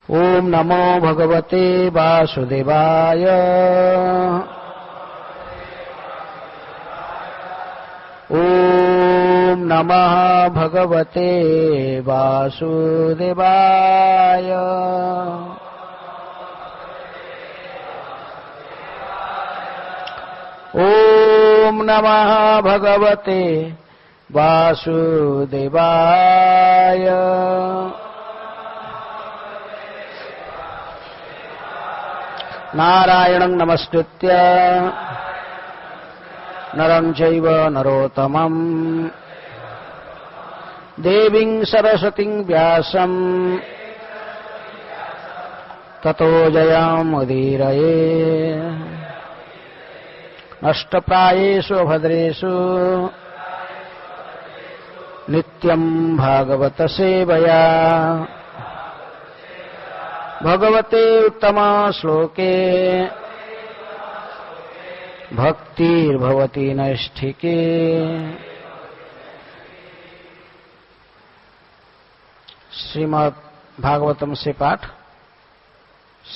ओम नमो भगवते वासुदेवाय। ओम नमः भगवते वासुदेवाय। ओम नमः भगवते वासुदेवाय। नारायणं नमस्कृत्य नरं चैव नरोत्तमं देवीं सरस्वतीं व्यासं ततो जयमुदीरये। नष्टप्रायेषु अभद्रेषु नित्यं भागवत सेवया भगवते उत्तम श्लोके भक्तिर्भवति नैष्ठिके। श्रीमद् भागवतम से पाठ,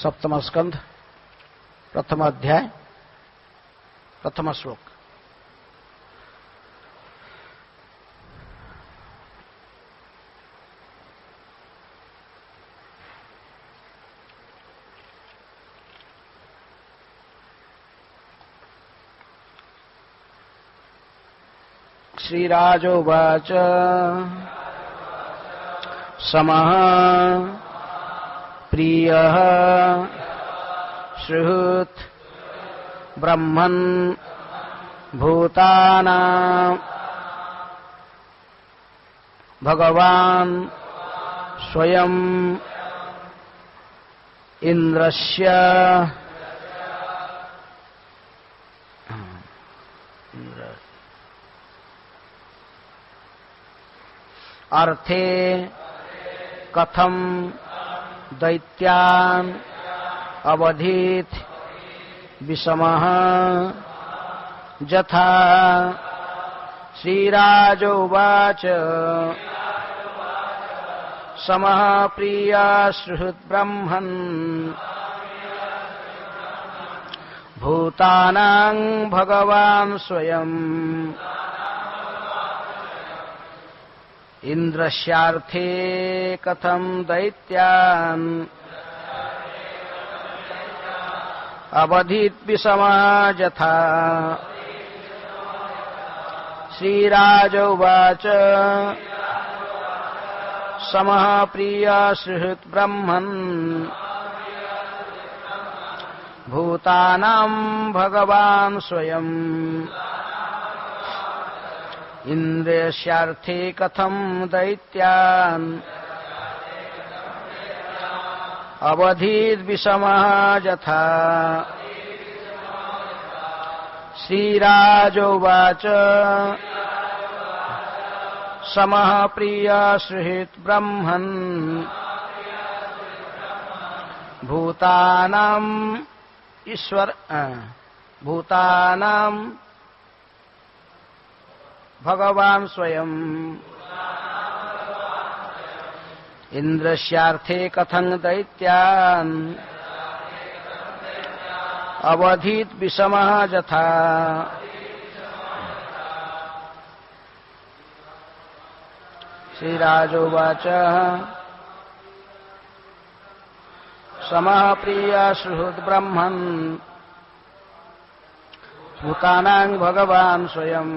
सप्तम स्कंध, प्रथम अध्याय, प्रथम श्लोक। श्रीराजोवाच समः प्रियः सुहृत् ब्रह्मन् भूतानां भगवान् स्वयं इन्द्रस्य अर्थे कथम दैत्यान् अवधीत विषमः यथा। श्रीराजोवाच समः प्रिया सुहृत् ब्रह्मन् भूतानां भगवान् स्वयं इन्द्रस्यार्थे कथं दैत्यान् अवधीत विषमः यथा। श्रीराज उवाच समः प्रिया सुहृत् ब्रह्मन् भूतानां भगवान् स्वयं इन्द्रस्यार्थे कथं दैत्यान् अवधीत विषमः यथा। श्रीराजोवाच समः प्रिया सुहृत् ब्रह्मन् भूतानां भगवान् स्वयं इन्द्रस्यार्थे कथं दैत्यान् अवधीत विषमः यथा। श्रीराजोवाच समः प्रिया सुहृत् ब्रह्मन् भूतानां भगवान् स्वयं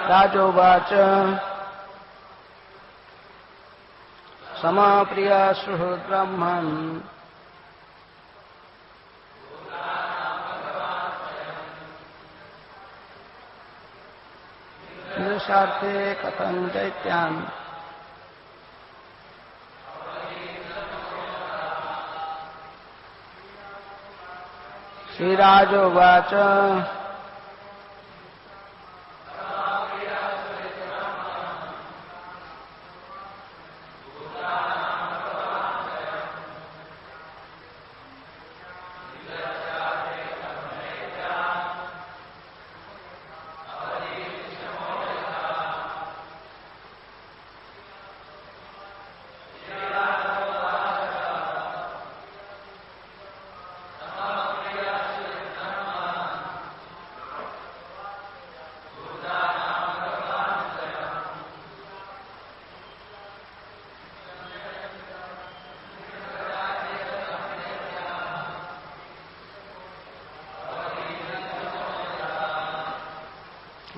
राजोवाच समः प्रिया सुहृत् ब्रह्मन् इन्द्रस्यार्थे कथं दैत्यान् श्रीराजोवाच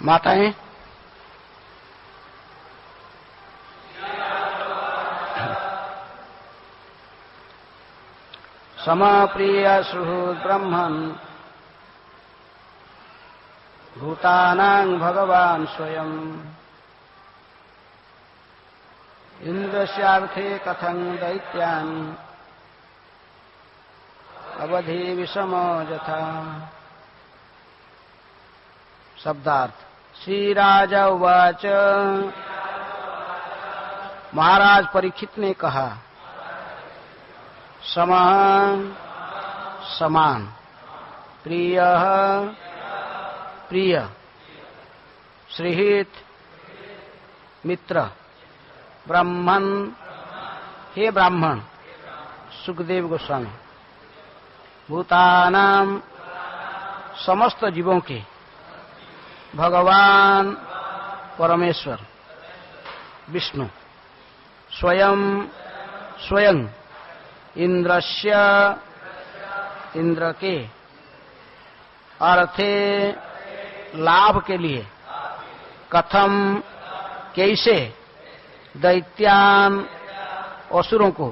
माताएं, समप्रिय सुहृद ब्रह्मन् भूतानां भगवान् स्वयं इंद्रस्यार्थे कथं दैत्यान् अवधि विषमो यथा। शब्दार्थ। श्रीराज उवाच, महाराज परीक्षित ने कहा, समः समान, प्रियः प्रिय, श्रीहित मित्र, ब्राह्मण हे ब्राह्मण सुखदेव गोस्वामी, भूतानां समस्त जीवों के, भगवान परमेश्वर विष्णु, स्वयं इंद्रस्य इंद्र के, अर्थे लाभ के लिए, कथम कैसे, दैत्यान असुरों को,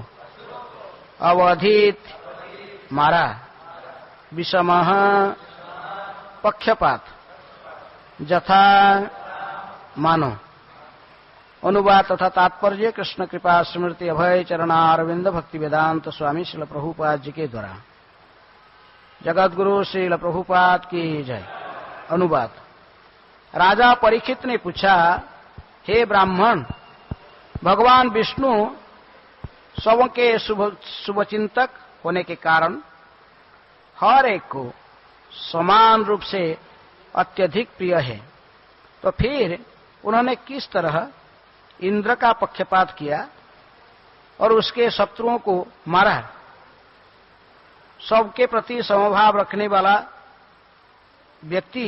अवधित मारा, विषमः पक्षपात, यथा मानो। अनुवाद तथा तात्पर्य कृष्ण कृपा स्मृति अभय चरणारविंद भक्ति वेदांत स्वामी श्रील प्रभुपाद जी के द्वारा। जगत गुरु श्रील प्रभुपाद की जय। अनुवाद। राजा परीक्षित ने पूछा, हे ब्राह्मण, भगवान विष्णु सबों के शुभचिंतक होने के कारण हर एक को समान रूप से अत्यधिक प्रिय है, तो फिर उन्होंने किस तरह इंद्र का पक्षपात किया और उसके शत्रुओं को मारा? सबके प्रति समभाव रखने वाला व्यक्ति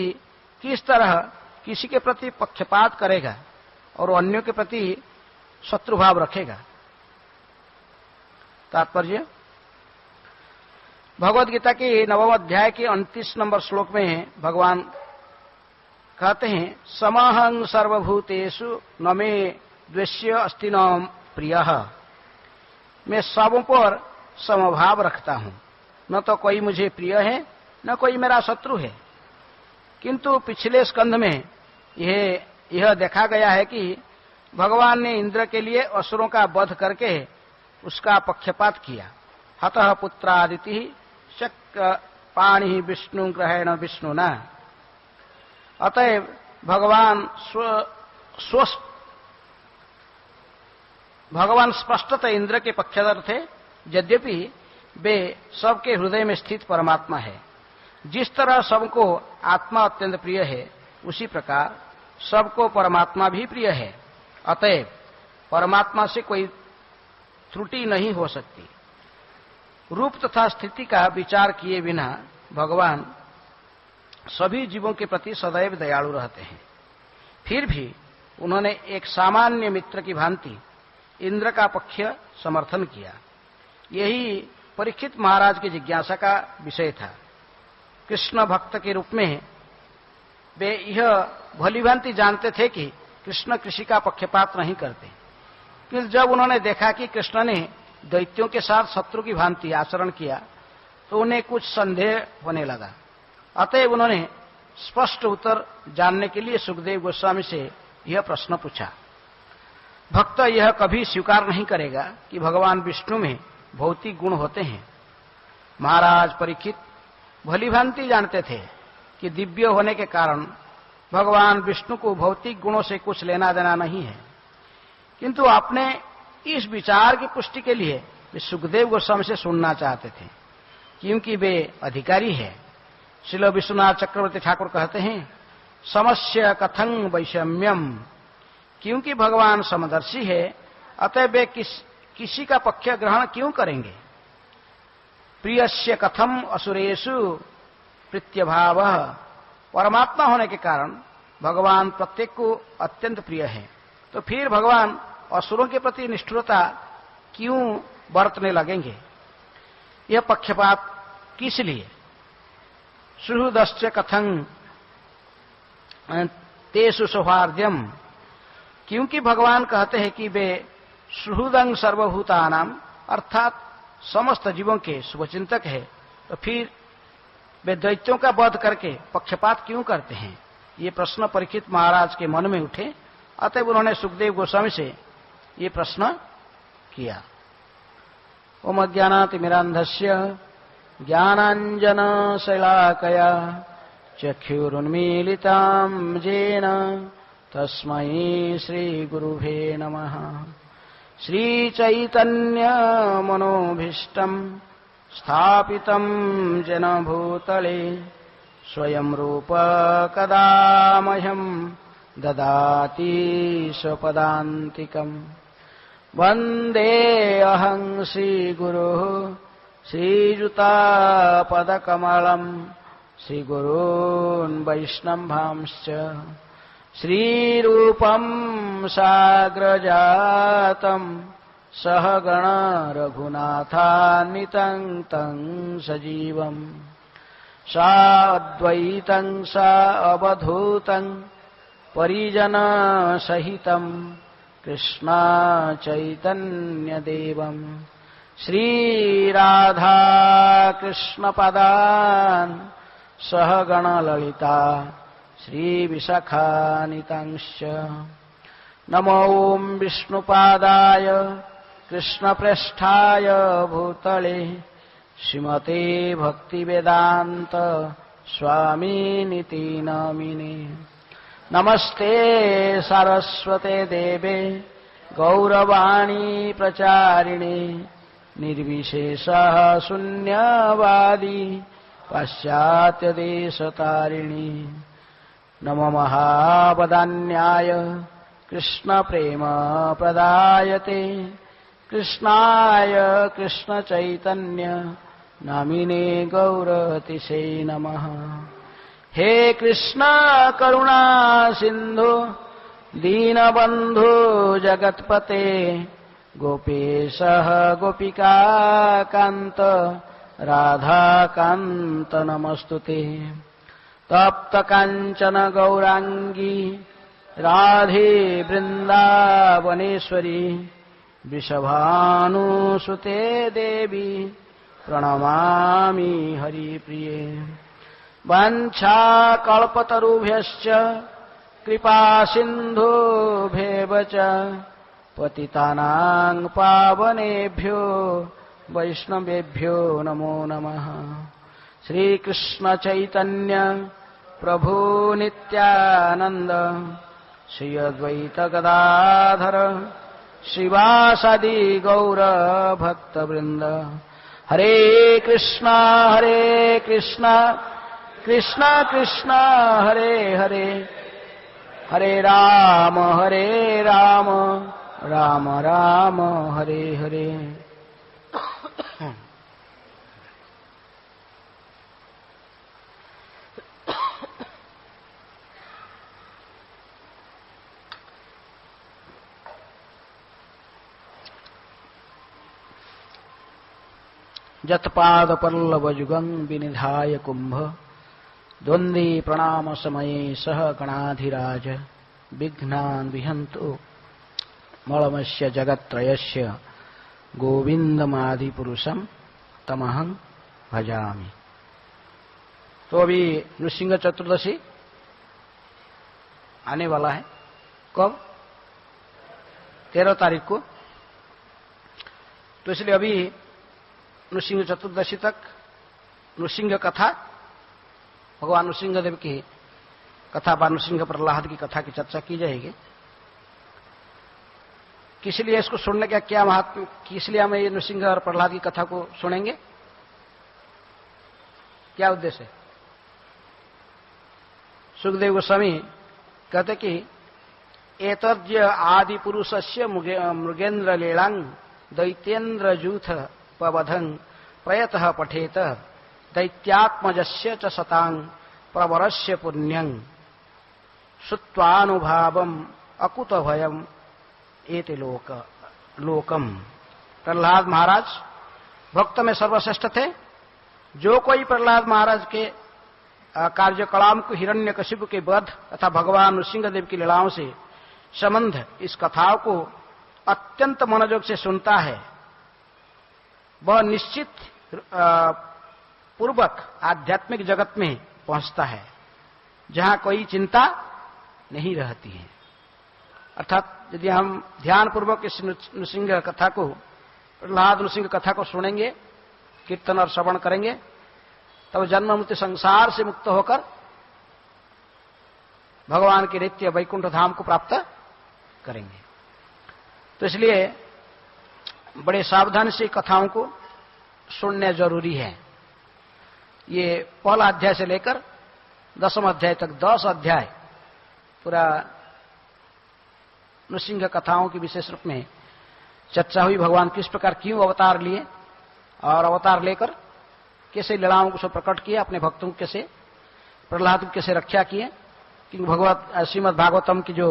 किस तरह किसी के प्रति पक्षपात करेगा और अन्यों के प्रति शत्रुभाव रखेगा? तात्पर्य। भगवद गीता के 9वें अध्याय के 29 नंबर श्लोक में भगवान कहते हैं, समहं सर्वभूतेषु न मे द्वेष्य अस्ति न प्रियः। मैं सबों पर समभाव रखता हूं, न तो कोई मुझे प्रिय है न कोई मेरा शत्रु है। किंतु पिछले स्कंध में यह देखा गया है कि भगवान ने इंद्र के लिए असुरों का वध करके उसका पक्षपात किया। हतः पुत्रादिति शक्य पाणि विष्णु ग्रहेण विष्णुना। अतएव भगवान स्पष्टतः इंद्र के पक्षधर थे, यद्यपि वे सबके हृदय में स्थित परमात्मा है। जिस तरह सबको आत्मा अत्यंत प्रिय है, उसी प्रकार सबको परमात्मा भी प्रिय है। अतएव परमात्मा से कोई त्रुटि नहीं हो सकती। रूप तथा स्थिति का विचार किए बिना भगवान सभी जीवों के प्रति सदैव दयालु रहते हैं। फिर भी उन्होंने एक सामान्य मित्र की भांति इंद्र का पक्ष समर्थन किया। यही परीक्षित महाराज की जिज्ञासा का विषय था। कृष्ण भक्त के रूप में वे यह भलीभांति जानते थे कि कृष्ण किसी का पक्षपात नहीं करते, किंतु जब उन्होंने देखा कि कृष्ण ने दैत्यों के साथ शत्रु की भांति आचरण किया तो उन्हें कुछ संदेह होने लगा। अतएव उन्होंने स्पष्ट उत्तर जानने के लिए सुखदेव गोस्वामी से यह प्रश्न पूछा। भक्त यह कभी स्वीकार नहीं करेगा कि भगवान विष्णु में भौतिक गुण होते हैं। महाराज परीक्षित भलीभांति जानते थे कि दिव्य होने के कारण भगवान विष्णु को भौतिक गुणों से कुछ लेना देना नहीं है, किंतु अपने इस विचार की पुष्टि के लिए वे सुखदेव गोस्वामी से सुनना चाहते थे, क्योंकि वे अधिकारी है। श्रील विश्वनाथ चक्रवर्ती ठाकुर कहते हैं, समस्य कथं वैषम्यम। क्योंकि भगवान समदर्शी है, अतः वे किसी का पक्ष ग्रहण क्यों करेंगे? प्रियस्य कथम असुरेषु प्रीत्यभाव। परमात्मा होने के कारण भगवान प्रत्येक को अत्यंत प्रिय है, तो फिर भगवान असुरों के प्रति निष्ठुरता क्यों बरतने लगेंगे? यह पक्षपात किस लिए? सुहृदश्च कथं तेषु सौहार्द्यम, क्योंकि भगवान कहते हैं कि वे सुहृदं सर्वभूतानाम, अर्थात समस्त जीवों के शुभचिंतक है, तो फिर वे दैत्यों का वध करके पक्षपात क्यों करते हैं? ये प्रश्न परीक्षित महाराज के मन में उठे। अतः उन्होंने सुखदेव गोस्वामी से ये प्रश्न किया। ओम अज्ञानातिमिरान्धस्य ज्ञानाञ्जनशलाकया चक्षुरुन्मीलितं येन तस्मै श्रीगुरुवे नमः। श्रीचैतन्यमनोभीष्टं स्थापितं येन भूतले स्वयं रूप कदा मह्यं ददाति स्वपदान्तिकम्। वन्देऽहं श्रीगुरुः श्रीयुतापदकमलं श्रीगुरून् वैष्णवांश्च श्रीरूपं साग्रजातं सहगण रघुनाथान्वितं तं सजीवम् साद्वैतं सावधूतं परिजनसहितं कृष्ण चैतन्यदेवम् श्रीराधा कृष्णपदान् सहगण ललिता श्रीविशाखान्वितांश्च। नमो विष्णुपादाय कृष्णप्रेष्ठाय भूतले श्रीमते भक्तिवेदान्त स्वामिनिति नामिने। नमस्ते सारस्वते देवे गौरवाणी प्रचारिणे निर्विशेषः शून्यवादी पाश्चात्यदेशतारिणी। नमो महावदान्याय कृष्णप्रेम प्रदायते कृष्णाय कृष्णचैतन्य नामिने गौरतिसे नमः। हे कृष्ण करुणा सिंधु दीनबंधु जगत्पते गोपेशः गोपिका कांत राधा कांत नमस्तुते। तप्त कांचन गौरांगी राधे वृंदावनेश्वरी वृषभानुसुते देवी प्रणमामि हरिप्रिये। वाञ्छाकल्पतरुभ्यश्च कृपा सिन्धुभ्येव च पतितानां पावनेभ्यो वैष्णवेभ्यो नमो नमः। श्रीकृष्ण चैतन्य प्रभु नित्यानंद श्री अद्वैत गदाधर श्रीवासादि गौर भक्तवृंद। हरे कृष्णा कृष्णा कृष्णा हरे हरे, हरे राम राम राम हरे हरे। जत्पादपल्लवयुगं विनिधाय कुंभ द्वंद्वे प्रणाम समये सह गणाधिराज विघ्नान् विहन्तु मलमस्य जगत्त्रयस्य गोविंदमादिपुरुषं तमहं भजामि। तो अभी नृसिंह चतुर्दशी आने वाला है। कब? 13 तारीख को। तो इसलिए अभी नृसिंह चतुर्दशी तक नृसिंह कथा, भगवान नृसिंह देव की कथा व नृसिंह प्रहलाद की कथा की चर्चा की जाएगी। किस लिए इसको सुनने का क्या महत्व, किस लिए हम ये नृसिंह और प्रहलाद की कथा को सुनेंगे, क्या उद्देश्य है? सुखदेव गोस्वामी कहते कि एतद्य आदि पुरुषस्य मृगेन्द्र लीलांग दैत्येन्द्र जूथ पवधं प्रयतः पठेत दैत्यात्मजस्य च शतांग प्रवरस्य पुण्यं श्रुत्वानुभावम् अकुत भयम् एति लोकम। प्रहलाद महाराज भक्त में सर्वश्रेष्ठ थे। जो कोई प्रहलाद महाराज के कार्यकलाप को हिरण्यकशिपु के वध तथा भगवान नृसिंहदेव की लीलाओं से संबंध इस कथाओं को अत्यंत मनोयोग से सुनता है, वह निश्चित पूर्वक आध्यात्मिक जगत में पहुंचता है जहां कोई चिंता नहीं रहती है। अर्थात यदि हम ध्यान पूर्वक इस नृसिंह कथा को, प्रहलाद नृसिंह कथा को सुनेंगे, कीर्तन और श्रवण करेंगे, तब जन्म मृत्यु संसार से मुक्त होकर भगवान के नित्य वैकुंठ धाम को प्राप्त करेंगे। तो इसलिए बड़े सावधान से कथाओं को सुनना जरूरी है। ये पहला अध्याय से लेकर 10वां अध्याय तक 10 अध्याय पूरा नृसिंह कथाओं की विशेष रूप में चर्चा हुई। भगवान किस प्रकार क्यों अवतार लिए और अवतार लेकर कैसे लीलाओं को प्रकट किए, अपने भक्तों को कैसे, प्रहलाद की कैसे रक्षा किए। क्योंकि भगवत श्रीमद् भागवतम की जो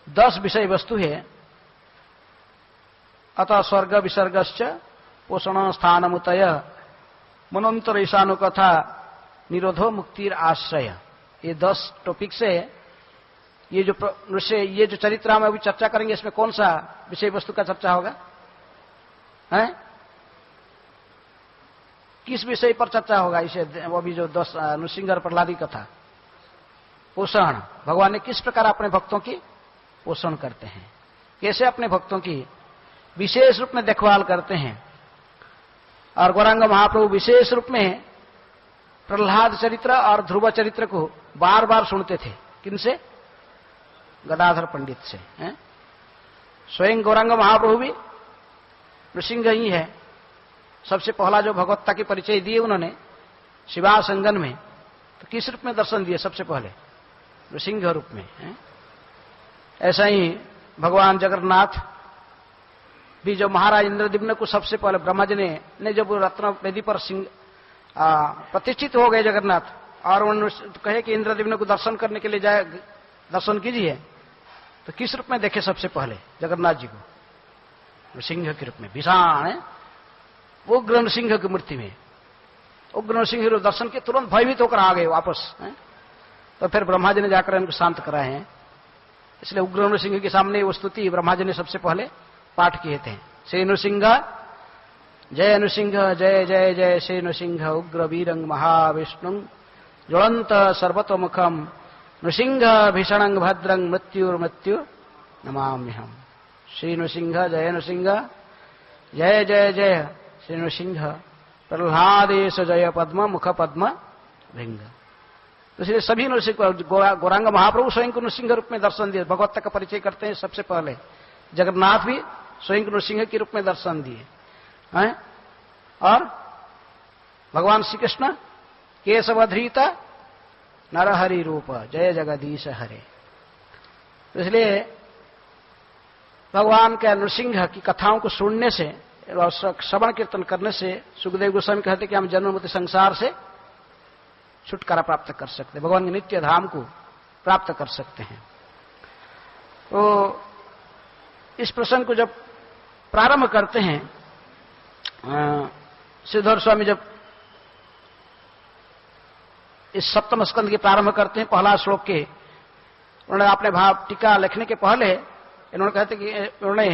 10 विषय वस्तु है, अतः स्वर्ग विसर्गश्च पोषण स्थानमुतय मनोन्तर ईशानु कथा निरोधो मुक्तिर आश्रय, ये 10 टॉपिक से ये जो चरित्र हम अभी चर्चा करेंगे, इसमें कौन सा विषय वस्तु का चर्चा होगा? है किस विषय पर चर्चा होगा? इसे वो भी जो 10 नृसिंह और प्रहलादी कथा, पोषण, भगवान ने किस प्रकार अपने भक्तों की पोषण करते हैं, कैसे अपने भक्तों की विशेष रूप में देखभाल करते हैं। और गौरांग महाप्रभु विशेष रूप में प्रहलाद चरित्र और ध्रुव चरित्र को बार बार सुनते थे। किनसे? गदाधर पंडित से। स्वयं गौरांग महाप्रभु भी नृसिंह ही है। सबसे पहला जो भगवत्ता के परिचय दिए उन्होंने शिवासंगन में, तो किस रूप में दर्शन दिए? सबसे पहले नृसिंह रूप में। ऐसा ही भगवान जगन्नाथ भी जो महाराज इंद्रद्युम्न को सबसे पहले ब्रह्मा जी ने जब रत्न वेदी पर प्रतिष्ठित हो गए जगन्नाथ, और उन्होंने कहे कि इंद्रद्युम्न को दर्शन करने के लिए जाए, दर्शन कीजिए, तो किस रूप में देखे? सबसे पहले जगन्नाथ जी को नृसिंह के रूप में, विशाल उग्र नृसिंह की मूर्ति में। उग्र नृसिंह दर्शन के तुरंत भयभीत होकर आ गए वापस। तो फिर ब्रह्मा जी ने जाकर इनको शांत कराए हैं। इसलिए उग्र नृसिंह के सामने वो स्तुति ब्रह्मा जी ने सबसे पहले पाठ किए थे। श्री नृसिंह जय नृसिंह जय जय जय श्री नृसिंह उग्र वीरंग महाविष्णु ज्वलंत सर्वतोमुखम नृसिंह भीषणंग भद्रंग मृत्यु नमाम्यहम्। श्री नृसिंह जय नृसिंह जय जय जय श्री नृसिंह प्रह्लादेश जय पद्म मुख पद्म भृंग। इसलिए सभी नृसिंह, गौरांग महाप्रभु स्वयं को नृसिंह रूप में दर्शन दिए, भगवत्ता का परिचय करते हैं सबसे पहले। जगन्नाथ भी स्वयं को नृसिंह के रूप में दर्शन दिए हैं। और भगवान श्री कृष्ण केशवधृत नरहरि रूप जय जगदीश हरे। इसलिए भगवान के नृसिंह की कथाओं को सुनने से और श्रवण कीर्तन करने से सुखदेव गोस्वामी कहते कि हम जन्म मृत्यु संसार से छुटकारा प्राप्त कर सकते हैं, भगवान के नित्य धाम को प्राप्त कर सकते हैं। तो इस प्रसंग को जब प्रारंभ करते हैं, श्रीधर स्वामी जब इस सप्तम स्कंद के प्रारंभ करते हैं पहला श्लोक के, उन्होंने अपने भाव टीका लिखने के पहले इन्होंने कहते कि उन्होंने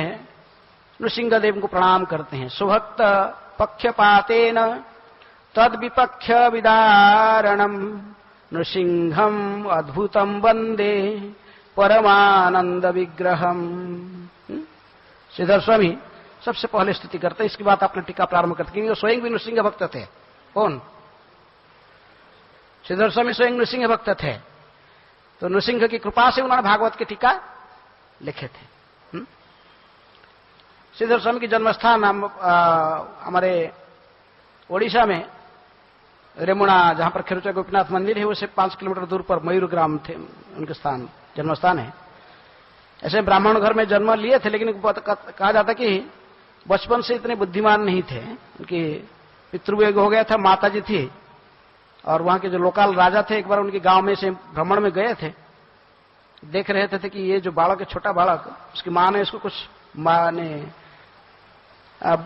नृसिंह देव को प्रणाम करते हैं। सुभक्त पक्षपातेन तद विपक्ष विदारणम नृसिंहम अद्भुतम वंदे परमानंद विग्रहम। श्रीधर स्वामी सबसे पहले स्तुति करते हैं, इसके बाद अपने टीका प्रारंभ करते, क्योंकि वो स्वयं भी नृसिंह भक्त थे। कौन? श्रीधर स्वामी स्वयं नृसिंह भक्त थे। तो नृसिंह की कृपा से उन्होंने भागवत के टीका लिखे थे। श्रीधर स्वामी की जन्मस्थान हमारे ओडिशा में रेमुणा, जहां पर खेरुचा गोपीनाथ मंदिर है, उससे 5 किलोमीटर दूर पर मयूर ग्राम थे उनके स्थान, जन्मस्थान है। ऐसे ब्राह्मण घर में जन्म लिए थे, लेकिन कहा जाता कि बचपन से इतने बुद्धिमान नहीं थे। उनकी पितृवियोग हो गया था, माता जी थी, और वहां के जो लोकल राजा थे एक बार उनके गांव में से भ्रमण में गए थे। देख रहे थे कि ये जो बालक है, छोटा बालक, उसकी माँ ने इसको कुछ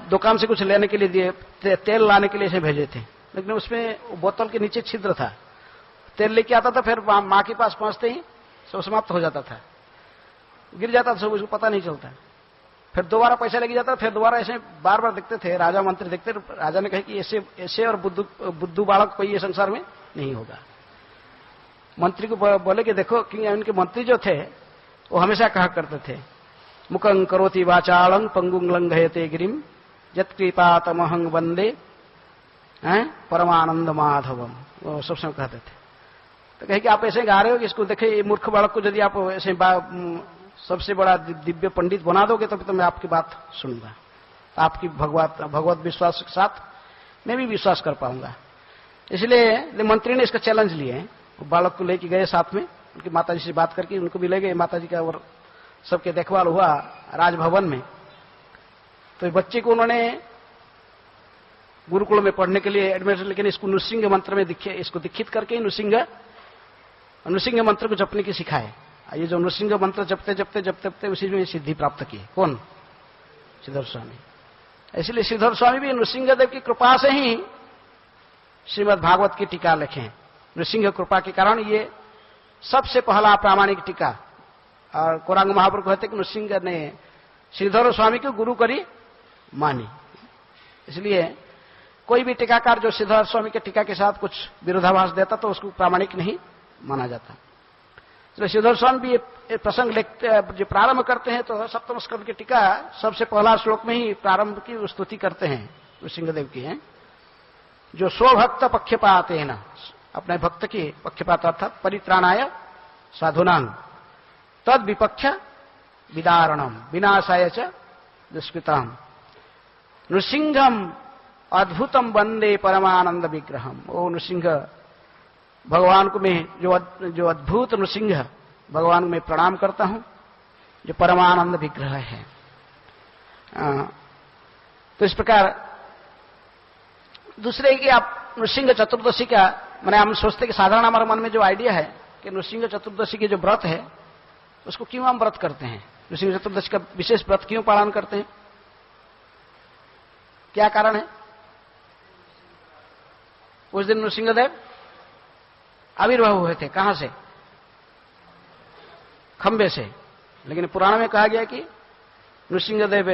दुकान से कुछ लेने के लिए दिए, तेल लाने के लिए इसे भेजे थे, लेकिन उसमें बोतल के नीचे छिद्र था। तेल लेके आता था, फिर माँ के पास पहुंचते ही सब समाप्त हो जाता था, गिर जाता था सब, उसको पता नहीं चलता। फिर दोबारा पैसा लेके जाता, फिर दोबारा ऐसे बार बार देखते थे, राजा मंत्री देखते, राजा ने कहा कि ऐसे ऐसे और बुद्धू बालक कोई ये संसार में नहीं होगा। मंत्री को बोले कि देखो, कि उनके मंत्री जो थे वो हमेशा कहा करते थे, मुखं करोति वाचालं पंगुं लंघयते गिरिम यत्कृपातमहं वंदे परमानंद माधवम, वो सब समय कहते थे। तो कहे कि आप ऐसे गा रहे हो कि इसको देखे, मूर्ख बालक को यदि आप ऐसे सबसे बड़ा दिव्य पंडित बना दोगे तो मैं आपकी बात सुनूंगा, आपकी भगवत विश्वास के साथ मैं भी विश्वास कर पाऊंगा। इसलिए मंत्री ने इसका चैलेंज लिए, बालक को लेके गए साथ में, उनकी माताजी से बात करके उनको भी ले गए, माताजी का और सबके देखभाल हुआ राजभवन में। तो बच्चे को उन्होंने गुरुकुल में पढ़ने के लिए एडमिशन, लेकिन इसको नृसिंह मंत्र में इसको दीक्षित करके नृसिंह मंत्र को जपने की सिखाए। ये जो नृसिंह मंत्र जपते जपते जपते जपते उसी में सिद्धि प्राप्त की। कौन? श्रीधर स्वामी। इसलिए श्रीधर स्वामी भी नृसिंह देव की कृपा से ही श्रीमद् भागवत की टीका लिखे। नृसिंह कृपा के कारण ये सबसे पहला प्रामाणिक टीका। और कोरांग महाप्रभु कहते कि नृसिंह ने श्रीधर स्वामी को गुरु करी मानी। इसलिए कोई भी टीकाकार जो श्रीधर स्वामी के टीका के साथ कुछ विरोधाभास देता तो उसको प्रामाणिक नहीं माना जाता। तो श्रीधर स्वामी भी ये प्रसंग लिखते, जो प्रारंभ करते हैं तो सप्तम स्कंद की टीका सबसे पहला श्लोक में ही प्रारंभ की स्तुति करते हैं नृसिंहदेव की है, जो स्वभक्त पक्षपात है ना, अपने भक्त की पक्षपात अर्थात परित्राणाय साधुनां तद विपक्ष विदारणम विनाशाय च दुष्कृताम नृसिंहम अद्भुतम वंदे परमानंद विग्रहम। ओ नृसिंह भगवान को मैं जो अद्भुत नृसिंह भगवान को मैं प्रणाम करता हूं, जो परमानंद विग्रह है। तो इस प्रकार दूसरे कि आप नृसिंह चतुर्दशी का, मैंने हम सोचते कि साधारण हमारे मन में जो आइडिया है कि नृसिंह चतुर्दशी के जो व्रत है उसको क्यों हम व्रत करते हैं, नृसिंह चतुर्दशी का विशेष व्रत क्यों पालन करते हैं, क्या कारण है? उस दिन नृसिंहदेव आविर्भाव हुए थे। कहां से? खंबे से। लेकिन पुराण में कहा गया कि नृसिंहदेव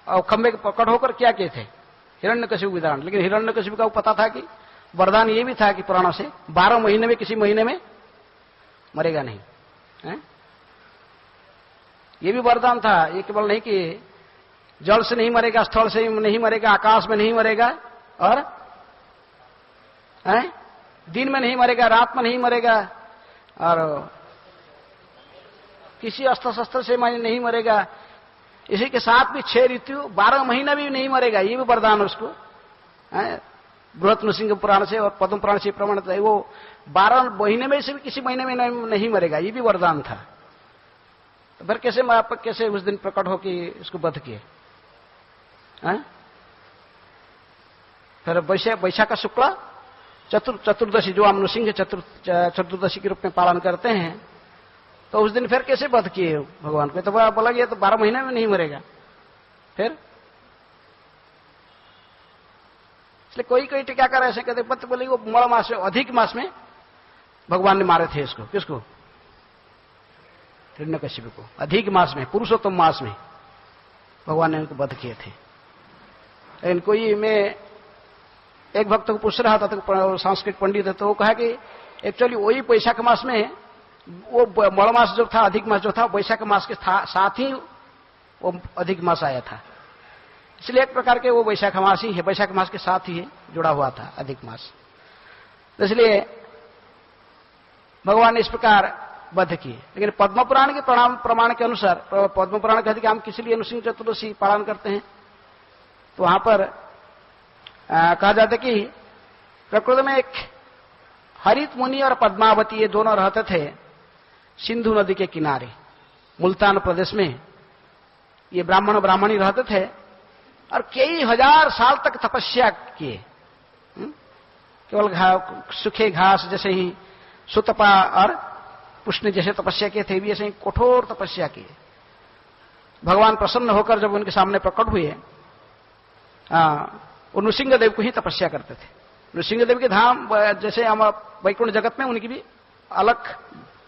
और खंबे के प्रकट होकर क्या किए थे? हिरण्यकशिपु विदारण। लेकिन हिरण्यकशिपु का पता था कि वरदान ये भी था कि पुराणों से 12 महीने में किसी महीने में मरेगा नहीं है? ये भी वरदान था। ये केवल नहीं कि जल से नहीं मरेगा, स्थल से नहीं मरेगा, आकाश में नहीं मरेगा, और दिन में नहीं मरेगा, रात में नहीं मरेगा, और किसी अस्त्र शस्त्र से नहीं मरेगा। इसी के साथ भी 6 ऋतु 12 महीना भी नहीं मरेगा, ये भी वरदान है उसको। बृहत नृसिंह पुराण से और पद्म पुराण से प्रमाणित है, वो 12 महीने में से भी किसी महीने में नहीं मरेगा, ये भी वरदान था। तो फिर कैसे उस दिन प्रकट हो कि इसको वध किए? फिर वैशाख शुक्ला चतुर्दशी जो हम नृसिंह चतुर्दशी के रूप में पालन करते हैं, तो उस दिन फिर कैसे वध किए भगवान को? तो बोला गया तो 12 महीने में नहीं मरेगा। फिर इसलिए कोई टीकाकार ऐसे कहते पत्र बोले वो मल मास में, अधिक मास में भगवान ने मारे थे इसको। किसको? हिरण्यकशिपु को। अधिक मास में, पुरुषोत्तम मास में भगवान ने उनको वध किए थे। लेकिन कोई, मैं एक भक्त को पूछ रहा था, तो संस्कृत पंडित है, तो वो कहा कि एक्चुअली वही वैशाख मास में, वो मल मास जो था, अधिक मास जो था, वैशाख मास के साथ ही वो अधिक मास आया था। इसलिए एक प्रकार के वो वैशाख मास ही है, वैशाख मास के साथ ही जुड़ा हुआ था अधिक मास। तो इसलिए भगवान ने इस प्रकार वध किए। लेकिन पद्म पुराण के प्रमाण के अनुसार, पद्म पुराण कहते कि हम किस लिए नृसिंह चतुर्दशी पालन करते हैं, तो वहां पर कहा जाता कि प्रकृति में एक हरित मुनि और पद्मावती, ये दोनों रहते थे सिंधु नदी के किनारे मुल्तान प्रदेश में। ये ब्राह्मण ब्राह्मणी रहते थे और कई हजार साल तक तपस्या किए। केवल सूखे घास जैसे ही सुतपा और पुष्ण जैसे तपस्या किए थे, भी ऐसे ही कठोर तपस्या किए। भगवान प्रसन्न होकर जब उनके सामने प्रकट हुए, वो नृसिंहदेव को ही तपस्या करते थे। नृसिंहदेव के धाम जैसे हम वैकुंठ जगत में उनकी भी अलग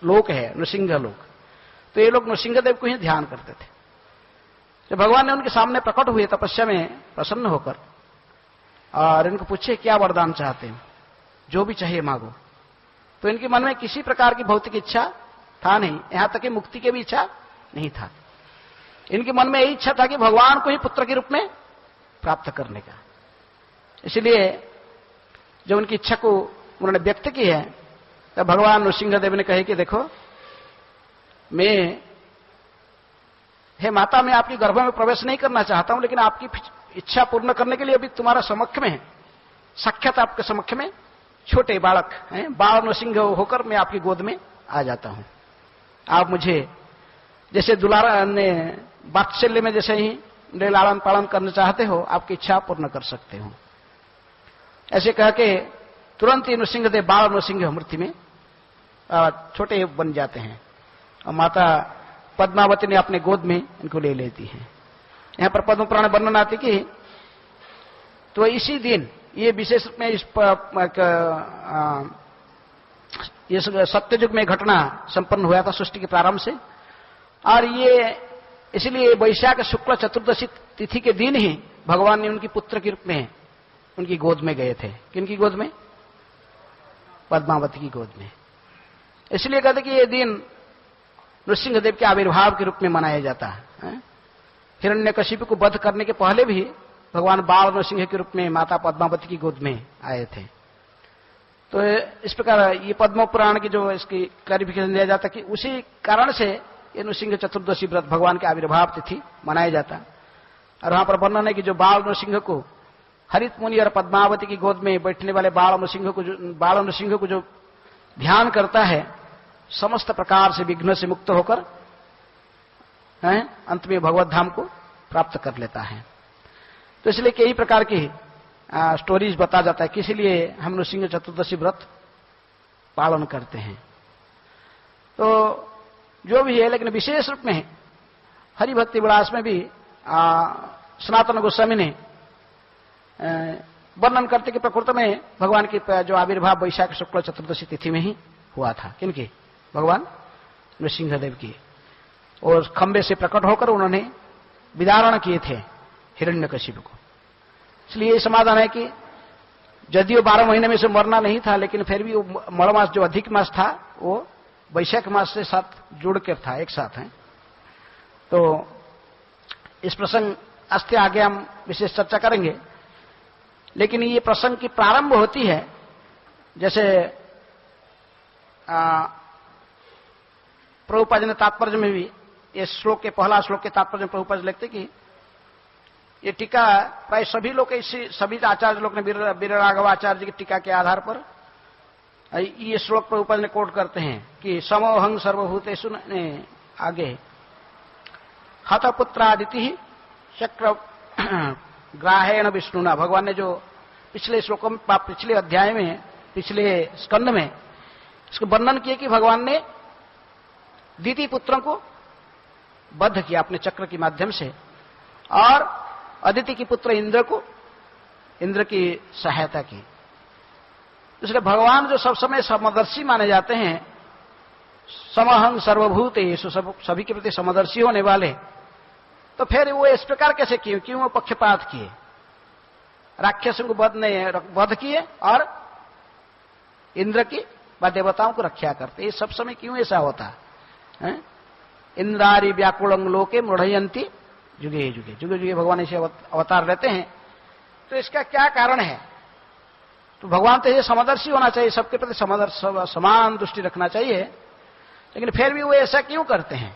लोक है, नृसिंह लोक। तो ये लोग नृसिंहदेव को ही ध्यान करते थे। जब भगवान ने उनके सामने प्रकट हुए तपस्या में प्रसन्न होकर और इनको पूछे क्या वरदान चाहते हैं, जो भी चाहिए मांगो, तो इनके मन में किसी प्रकार की भौतिक इच्छा था नहीं, यहां तक कि मुक्ति की भी इच्छा नहीं था। इनके मन में यही इच्छा था कि भगवान को ही पुत्र के रूप में प्राप्त करने का। इसलिए जब उनकी इच्छा को उन्होंने व्यक्त की है तब भगवान नृसिंहदेव ने कहे कि देखो, हे माता, मैं आपके गर्भ में प्रवेश नहीं करना चाहता हूं, लेकिन आपकी इच्छा पूर्ण करने के लिए अभी तुम्हारा समक्ष में है, साक्षात आपके समक्ष में छोटे बालक हैं, बाल नृसिंह होकर मैं आपकी गोद में आ जाता हूं। आप मुझे जैसे दुलारा ने वात्सल्य में जैसे ही लालन पालन करना चाहते हो, आपकी इच्छा पूर्ण कर सकते हो। ऐसे कह के तुरंत ही नृसिंहदेव बाल नृसिंह मूर्ति में छोटे बन जाते हैं और माता पद्मावती ने अपने गोद में इनको ले लेती है। यहां पर पद्म पुराण वर्णन आती कि तो इसी दिन ये विशेष में इस सत्ययुग में घटना संपन्न हुआ था सृष्टि के प्रारंभ से, और ये इसलिए वैशाख शुक्ल चतुर्दशी तिथि के दिन ही भगवान ने उनकी पुत्र के रूप में उनकी गोद में गए थे। किनकी गोद में? पद्मावती की गोद में। इसलिए कहते कि ये दिन नृसिंहदेव के आविर्भाव के रूप में मनाया जाता है। हिरण्यकशिपु को वध करने के पहले भी भगवान बाल नृसिंह के रूप में माता पद्मावती की गोद में आए थे। तो इस प्रकार ये पद्म पुराण की जो इसकी क्लैरिफिकेशन दिया जाता कि उसी कारण से ये नृसिंह चतुर्दशी व्रत भगवान के आविर्भाव तिथि मनाया जाता। और वहां पर वर्णन है कि जो बाल नृसिंह को हरित मुनि और पद्मावती की गोद में बैठने वाले बाल नृसिंह को जो ध्यान करता है, समस्त प्रकार से विघ्न से मुक्त होकर अंत में भगवत धाम को प्राप्त कर लेता है। तो इसलिए कई प्रकार की स्टोरीज बता जाता है किस लिए हम नृसिंह चतुर्दशी व्रत पालन करते हैं। तो जो भी है, लेकिन विशेष रूप में हरिभक्ति विलास में भी सनातन गोस्वामी ने वर्णन करते कि प्रकृति में भगवान की जो आविर्भाव वैशाख शुक्ल चतुर्दशी तिथि में ही हुआ था। किनकी? भगवान नृसिंहदेव की। और खंबे से प्रकट होकर उन्होंने विदारण किए थे हिरण्यकशिपु को। इसलिए ये समाधान है कि यदियो 12 महीने में से मरना नहीं था, लेकिन फिर भी वो मड़ मास जो अधिक मास था वो वैशाख मास से साथ जुड़ कर था, एक साथ है। तो इस प्रसंग अस्ते आगे हम विशेष चर्चा करेंगे, लेकिन ये प्रसंग की प्रारंभ होती है जैसे प्रभुपाद ने तात्पर्य में भी इस श्लोक के पहला श्लोक के तात्पर्य में प्रभुपाद लिखते कि ये टीका प्राय सभी लोग सभी आचार्य लोग ने वीर राघव आचार्य जी की टीका के आधार पर ये श्लोक प्रभुपाद ने कोट करते हैं कि समोहं सर्वभूतेषु ने आगे हतपुत्रादिति चक्र ग्राहेण विष्णुना, भगवान ने जो पिछले श्लोकों में पिछले अध्याय में पिछले स्कंद में इसको वर्णन किया कि भगवान ने द्वितीय पुत्रों को बद्ध किया अपने चक्र के माध्यम से, और अदिति की पुत्र इंद्र की सहायता की। इसलिए भगवान जो सब समय समदर्शी माने जाते हैं, समहं सर्वभूतेषु सभी के प्रति समदर्शी होने वाले, तो फिर वो इस प्रकार कैसे किए? क्यों वो पक्षपात किए? राक्षसों को वध किए और इंद्र की व देवताओं को रक्षा करते। ये सब समय क्यों ऐसा होता है? इंद्रारी व्याकुलंग लोके मृढ़यंती जुगे जुगे, जुगे जुगे भगवान ऐसे अवतार लेते हैं। तो इसका क्या कारण है? तो भगवान तो ये समदर्शी होना चाहिए, सबके प्रति समान दृष्टि रखना चाहिए, लेकिन फिर भी वो ऐसा क्यों करते हैं?